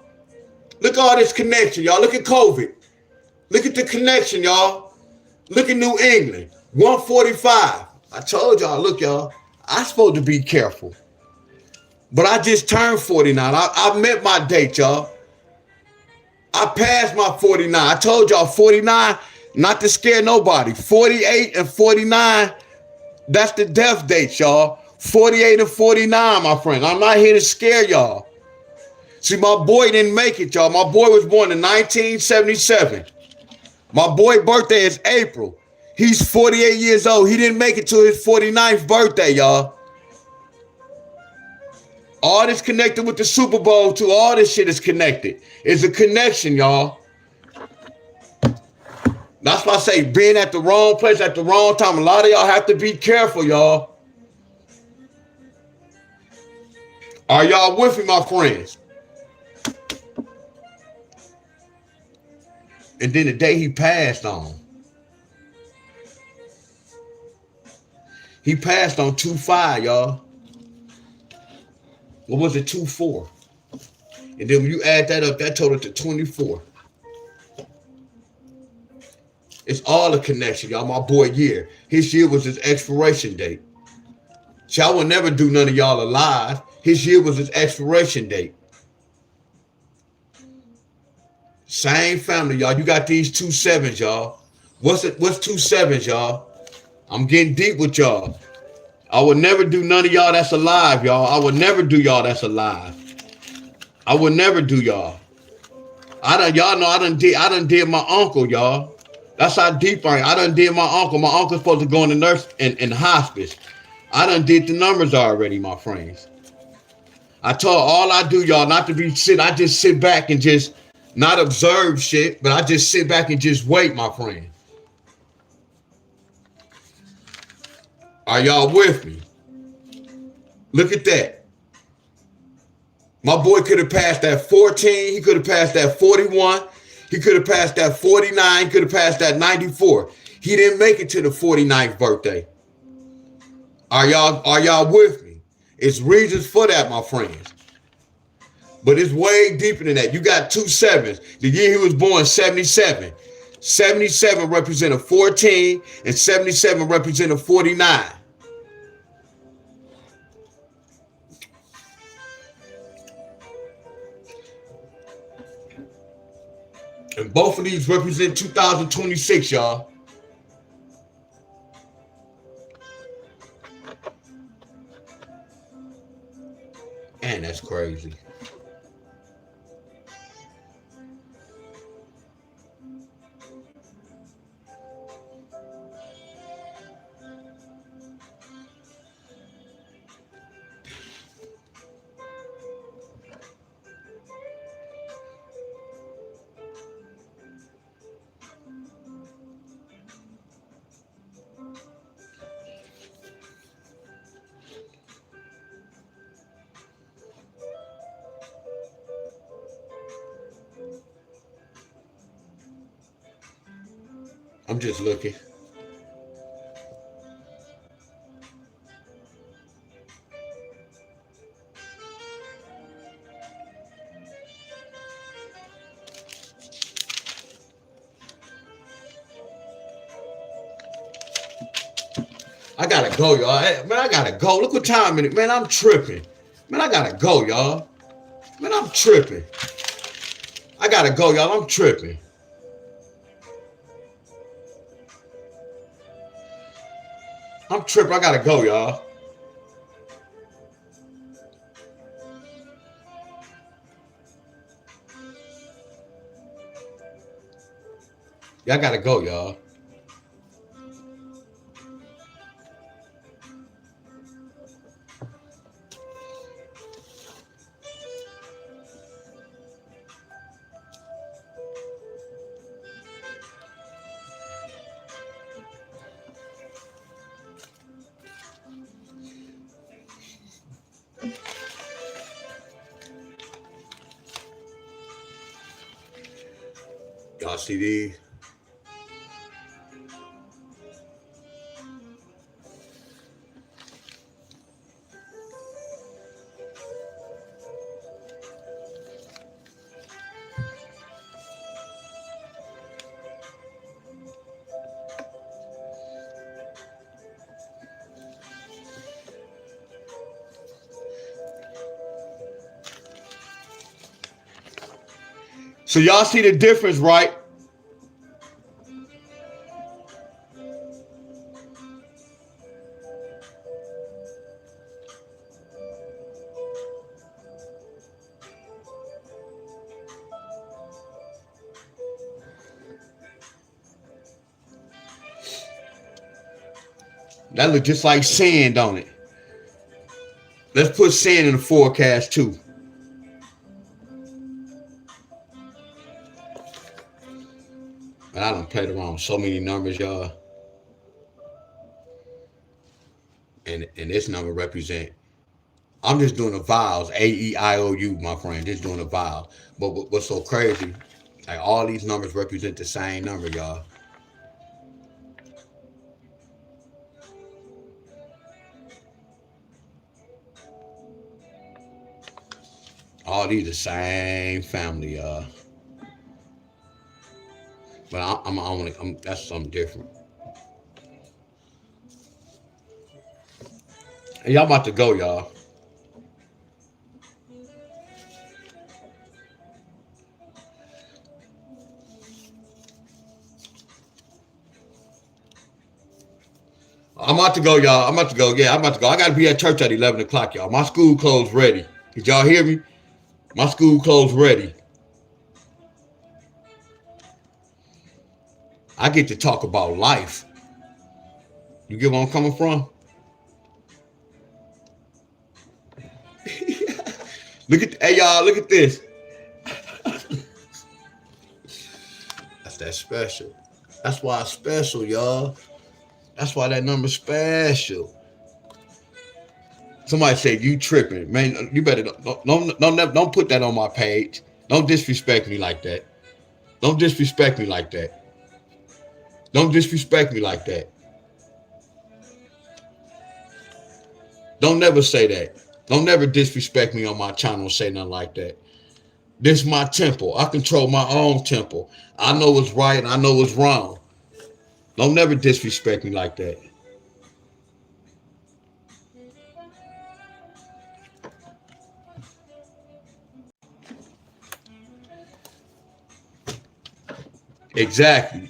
Look at all this connection, y'all. Look at COVID. Look at the connection, y'all. Look at New England, 145. I told y'all, look, y'all, I'm supposed to be careful. But I just turned 49. I met my date, y'all. I passed my 49. I told y'all 49, not to scare nobody. 48 and 49, that's the death date, y'all. 48 and 49, my friend. I'm not here to scare y'all. See, my boy didn't make it, y'all. My boy was born in 1977. My boy's birthday is April. He's 48 years old. He didn't make it to his 49th birthday, y'all. All this connected with the Super Bowl, too. All this shit is connected. It's a connection, y'all. That's why I say being at the wrong place at the wrong time. A lot of y'all have to be careful, y'all. Are y'all with me, my friends? And then the day he passed on. He passed on 2-5, y'all. What was it, 2-4? And then when you add that up, that totaled to 24. It's all a connection, y'all. My boy year. His year was his expiration date. See, I would never do none of y'all alive. His year was his expiration date. Same family, y'all. You got these 2 sevens, y'all. What's 2 sevens, y'all? I'm getting deep with y'all. I would never do none of y'all that's alive, y'all. I would never do y'all that's alive. I would never do y'all. Y'all know I done did my uncle, y'all. That's how deep I am. I done did my uncle. My uncle's supposed to go in the nurse in hospice. I done did the numbers already, my friends. I told all I do, y'all, not to be I just sit back and just not observe shit, but I just sit back and just wait, my friend. Are y'all with me? Look at that. My boy could have passed that 14. He could have passed that 41. He could have passed that 49. He could have passed that 94. He didn't make it to the 49th birthday. Are y'all with me? It's reasons for that, my friends. But it's way deeper than that. You got 2 sevens. The year he was born, 77. 77 represented 14 and 77 represented 49. And both of these represent 2026, y'all. And that's crazy. I'm just looking. I gotta go, y'all. Hey, man, I gotta go. Look what time it is. Man, I'm tripping. Man, I gotta go, y'all. Man, I'm tripping. I gotta go, y'all. I'm tripping. I'm tripping. I gotta go, y'all. Y'all gotta go, y'all. Y'all see these? So y'all see the difference, right? That look just like sand on it. Let's put sand in the forecast too. And I done played around with so many numbers, y'all. And this number represent, I'm just doing the vowels, A-E-I-O-U, my friend, just doing the vowels. But what's so crazy, like all these numbers represent the same number, y'all. All these the same family, y'all. But that's something different. And y'all about to go, y'all. I'm about to go, y'all. I'm about to go. Yeah, I'm about to go. I got to be at church at 11 o'clock, y'all. My school clothes ready. Did y'all hear me? My school clothes ready. I get to talk about life. You get where I'm coming from? Hey y'all, look at this. That's that special. That's why it's special, y'all. That's why that number's special. Somebody said you tripping, man. You better don't put that on my page. Don't disrespect me like that. Don't disrespect me like that. Don't disrespect me like that. Don't never say that. Don't never disrespect me on my channel and say nothing like that. This is my temple. I control my own temple. I know what's right and I know what's wrong. Don't never disrespect me like that. Exactly.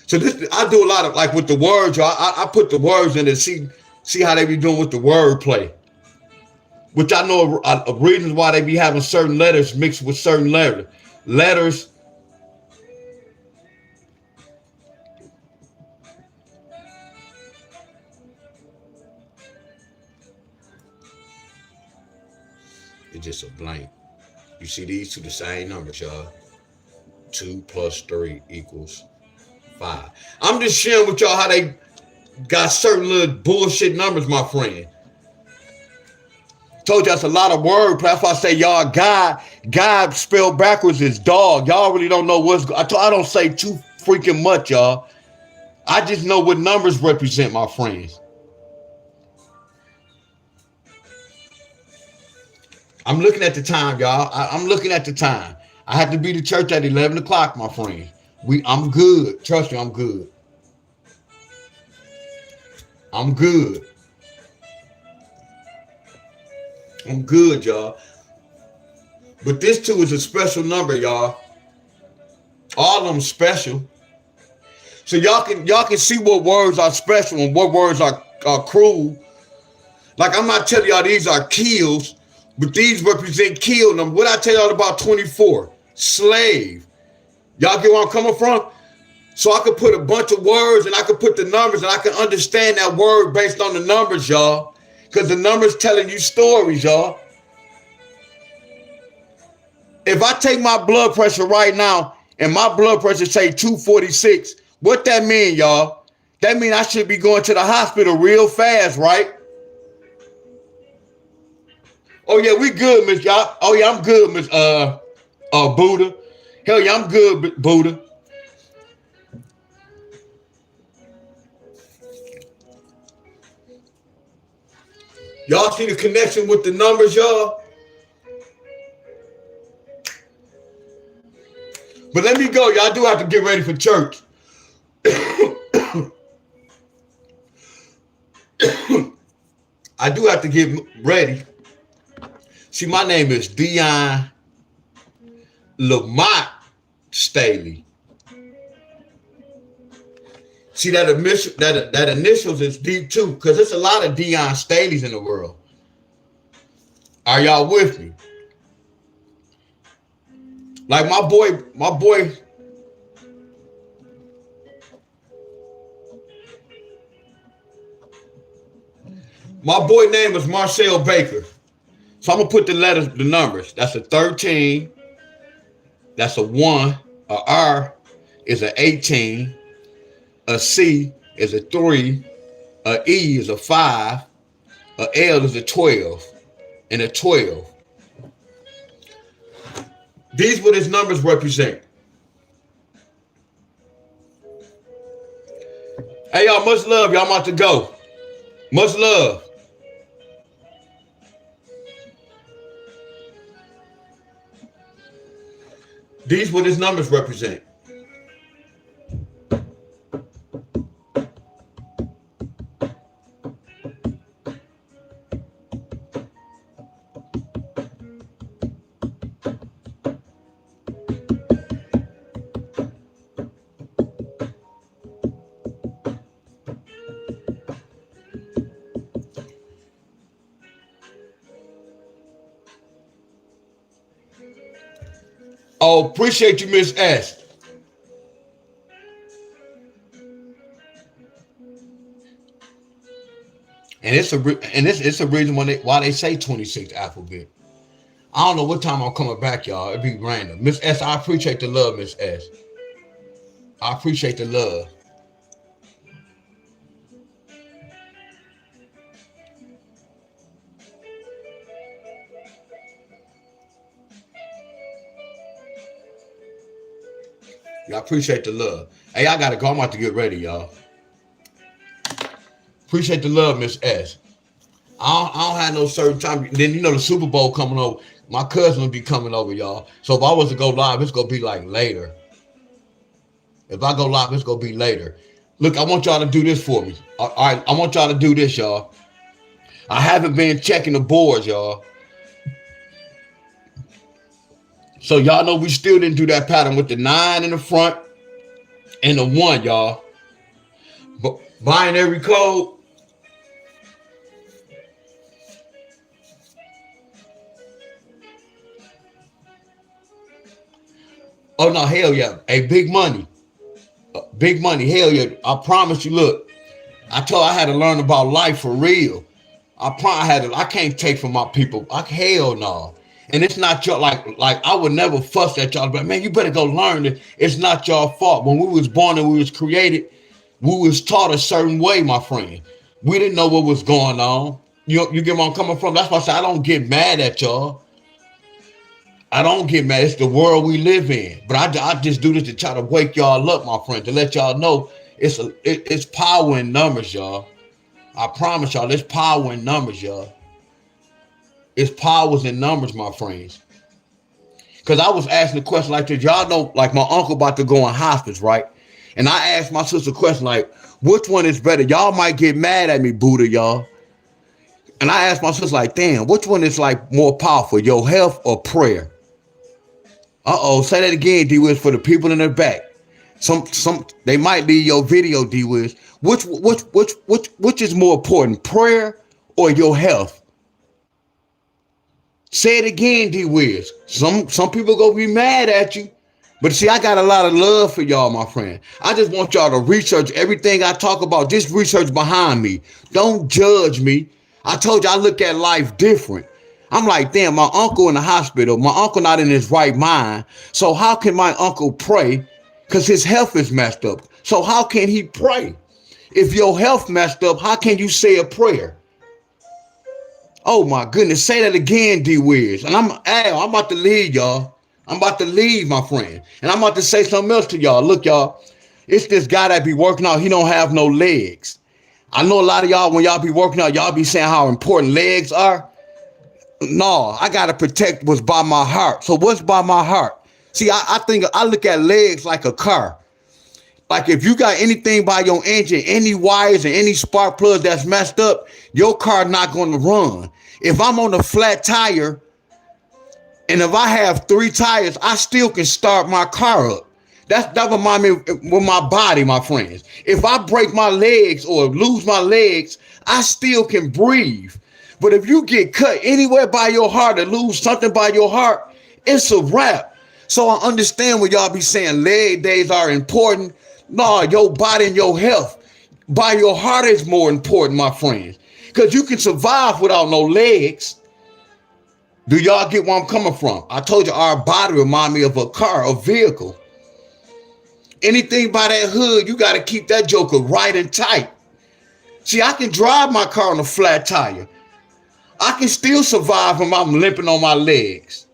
So this, I do a lot of like with the words. I put the words in and see how they be doing with the word play. Which I know reasons why they be having certain letters mixed with certain letters. It's just a blank. You see these two the same numbers, y'all. 2 plus 3 equals 5. I'm just sharing with y'all how they got certain little bullshit numbers, my friend. Told you that's a lot of word. That's why I say y'all God spelled backwards is dog. Y'all really don't know what's. I don't say too freaking much, y'all. I just know what numbers represent, my friends. I'm looking at the time, y'all. I'm looking at the time. I have to be to church at 11 o'clock, my friend. I'm good. Trust me, I'm good. I'm good. I'm good, y'all. But this too is a special number, y'all. All of them special. So y'all can see what words are special and what words are cruel. Like I'm not telling y'all these are kills, but these represent kill numbers. What I tell y'all about 24? Slave. Y'all get where I'm coming from? So I could put a bunch of words and I could put the numbers and I can understand that word based on the numbers, y'all. Because the numbers telling you stories, y'all. If I take my blood pressure right now and my blood pressure say 246, what that mean, y'all? That mean I should be going to the hospital real fast, right? Oh yeah, we good, Miss y'all. Oh yeah, I'm good, Miss Buddha. Hell yeah, I'm good, Buddha. Y'all see the connection with the numbers, y'all? But let me go. Y'all do have to get ready for church. I do have to get ready. See, my name is Dion Lamont Staley. See, that initials is deep too, because there's a lot of Dion Staleys in the world. Are y'all with me? Like my boy name is Marcel Baker. So I'm gonna put the numbers. That's a 13. That's a 1. A R is a 18. A C is a 3. A E is a 5. A L is a 12. And a 12. These what his numbers represent. Hey y'all, much love. Y'all about to go. Much love. These what his numbers represent. Oh, appreciate you, Miss S. And it's a reason why they say 26 alphabet. I don't know what time I'm coming back, y'all. It'd be random. Miss S, I appreciate the love, Miss S. I appreciate the love. Y'all appreciate the love. Hey, I gotta go. I'm about to get ready, y'all. Appreciate the love, Miss S. I don't have no certain time. Then you know the Super Bowl coming over. My cousin will be coming over, y'all. So if I was to go live, it's gonna be like later. If I go live, it's gonna be later. Look, I want y'all to do this for me. All right, I want y'all to do this, y'all. I haven't been checking the boards, y'all. So y'all know we still didn't do that pattern with the 9 in the front and the 1, y'all. But binary code. Oh no, hell yeah. Hey, big money. Big money, hell yeah. I promise you, look. I had to learn about life for real. I can't take from my people. Hell no. And it's not your like I would never fuss at y'all, but man, you better go learn it. It's not your fault. When we was born and we was created, we was taught a certain way, my friend. We didn't know what was going on. You get where I'm coming from? That's why I say I don't get mad at y'all. I don't get mad. It's the world we live in. But I just do this to try to wake y'all up, my friend, to let y'all know it's power in numbers, y'all. I promise y'all, there's power in numbers, y'all. It's powers in numbers, my friends. Because I was asking the question like this. Y'all know, like my uncle about to go in hospice, right? And I asked my sister a question like, which one is better? Y'all might get mad at me, Buddha, y'all. And I asked my sister like, damn, which one is like more powerful, your health or prayer? Uh-oh, say that again, D-Wiz, for the people in the back. Some they might leave your video, D-Wiz. Which is more important, prayer or your health? Say it again, D-Wiz. Some people gonna be mad at you. But see, I got a lot of love for y'all, my friend. I just want y'all to research everything I talk about. Just research behind me. Don't judge me. I told you I look at life different. I'm like, damn, my uncle in the hospital. My uncle not in his right mind. So how can my uncle pray? Because his health is messed up. So how can he pray? If your health messed up, how can you say a prayer? Oh my goodness, say that again, D-Wiz. And I'm about to leave, y'all. I'm about to leave, my friend. And I'm about to say something else to y'all. Look, y'all, it's this guy that be working out. He don't have no legs. I know a lot of y'all, when y'all be working out, y'all be saying how important legs are. No, I got to protect what's by my heart. So what's by my heart? See, I think I look at legs like a car. Like if you got anything by your engine, any wires and any spark plugs that's messed up, your car not going to run. If I'm on a flat tire, and if I have 3 tires, I still can start my car up. That reminds me with my body, my friends. If I break my legs or lose my legs, I still can breathe. But if you get cut anywhere by your heart or lose something by your heart, it's a wrap. So I understand when y'all be saying leg days are important. No, your body and your health by your heart is more important, my friends. Because you can survive without no legs. Do y'all get where I'm coming from? I told you our body remind me of a car, a vehicle. Anything by that hood, you got to keep that joker right and tight. See, I can drive my car on a flat tire. I can still survive when I'm limping on my legs.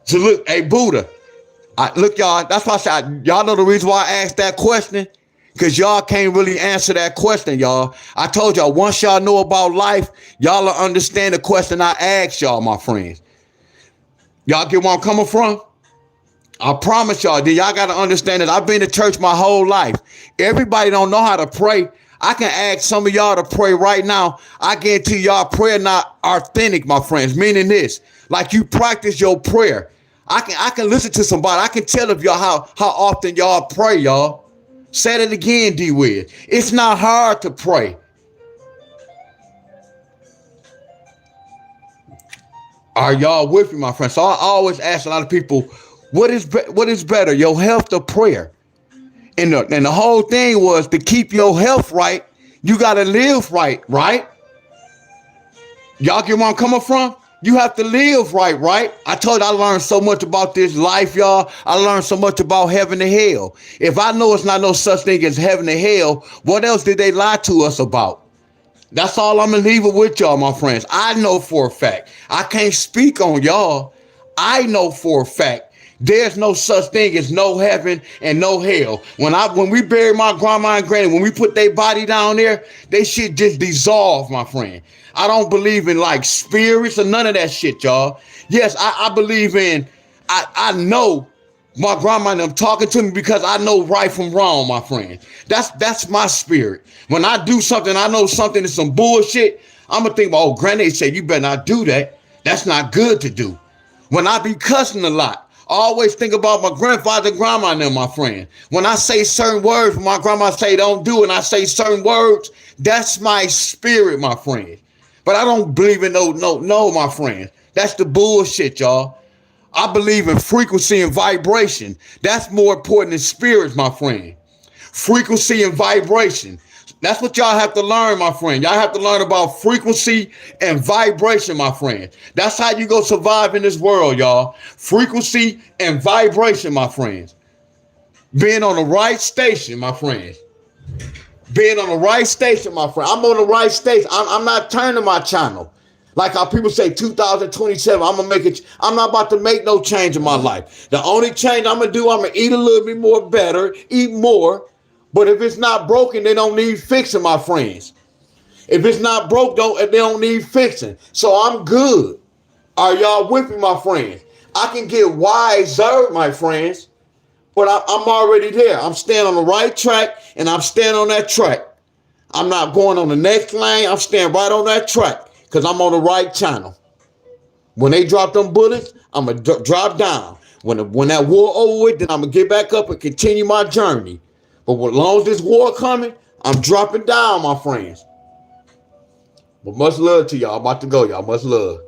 So look, hey, Buddha, look, y'all, that's why I said, y'all know the reason why I asked that question? Because y'all can't really answer that question, y'all. I told y'all, once y'all know about life, y'all will understand the question I asked y'all, my friends. Y'all get where I'm coming from? I promise y'all, y'all got to understand that I've been to church my whole life. Everybody don't know how to pray. I can ask some of y'all to pray right now. I guarantee y'all prayer not authentic, my friends, meaning this, like you practice your prayer. I can listen to somebody. I can tell if y'all how often y'all pray, y'all. Say it again, D-Wiz. It's not hard to pray. Are y'all with me, my friends? So I always ask a lot of people, what is better, your health or prayer? And the whole thing was to keep your health right, you got to live right, right? Y'all get where I'm coming from? You have to live right, right? I told you I learned so much about this life, y'all. I learned so much about heaven and hell. If I know it's not no such thing as heaven and hell, what else did they lie to us about? That's all I'm going to leave it with y'all, my friends. I know for a fact. I can't speak on y'all. I know for a fact. There's no such thing as no heaven and no hell. When we buried my grandma and granny, when we put their body down there, they shit just dissolve, my friend. I don't believe in like spirits or none of that shit, y'all. Yes, I believe in, I know my grandma and them talking to me because I know right from wrong, my friend. That's my spirit. When I do something, I know something is some bullshit, I'm going to think, oh, granny said, you better not do that. That's not good to do. When I be cussing a lot, I always think about my grandfather and grandma and them, my friend. When I say certain words, my grandma say don't do it, and I say certain words, that's my spirit, my friend. But I don't believe in no, my friend. That's the bullshit, y'all. I believe in frequency and vibration. That's more important than spirits, my friend. Frequency and vibration. That's what y'all have to learn, my friend. Y'all have to learn about frequency and vibration, my friend. That's how you go survive in this world, y'all. Frequency and vibration, my friends. Being on the right station, my friends. Being on the right station, my friend. I'm on the right station. I'm not turning my channel. Like how people say 2027, I'm going to make it. I'm not about to make no change in my life. The only change I'm going to do, I'm going to eat a little bit more better, eat more. But if it's not broken, they don't need fixing, my friends. If it's not broke, they don't need fixing. So I'm good. Are y'all with me, my friends? I can get wiser, my friends, But I'm already there. I'm staying on the right track, and I'm staying on that track. I'm not going on the next lane. I'm staying right on that track because I'm on the right channel. When they drop them bullets, I'm going to drop down. When that war over with, then I'm going to get back up and continue my journey. But as long as this war coming, I'm dropping down, my friends. But much love to y'all. I'm about to go, y'all. Much love.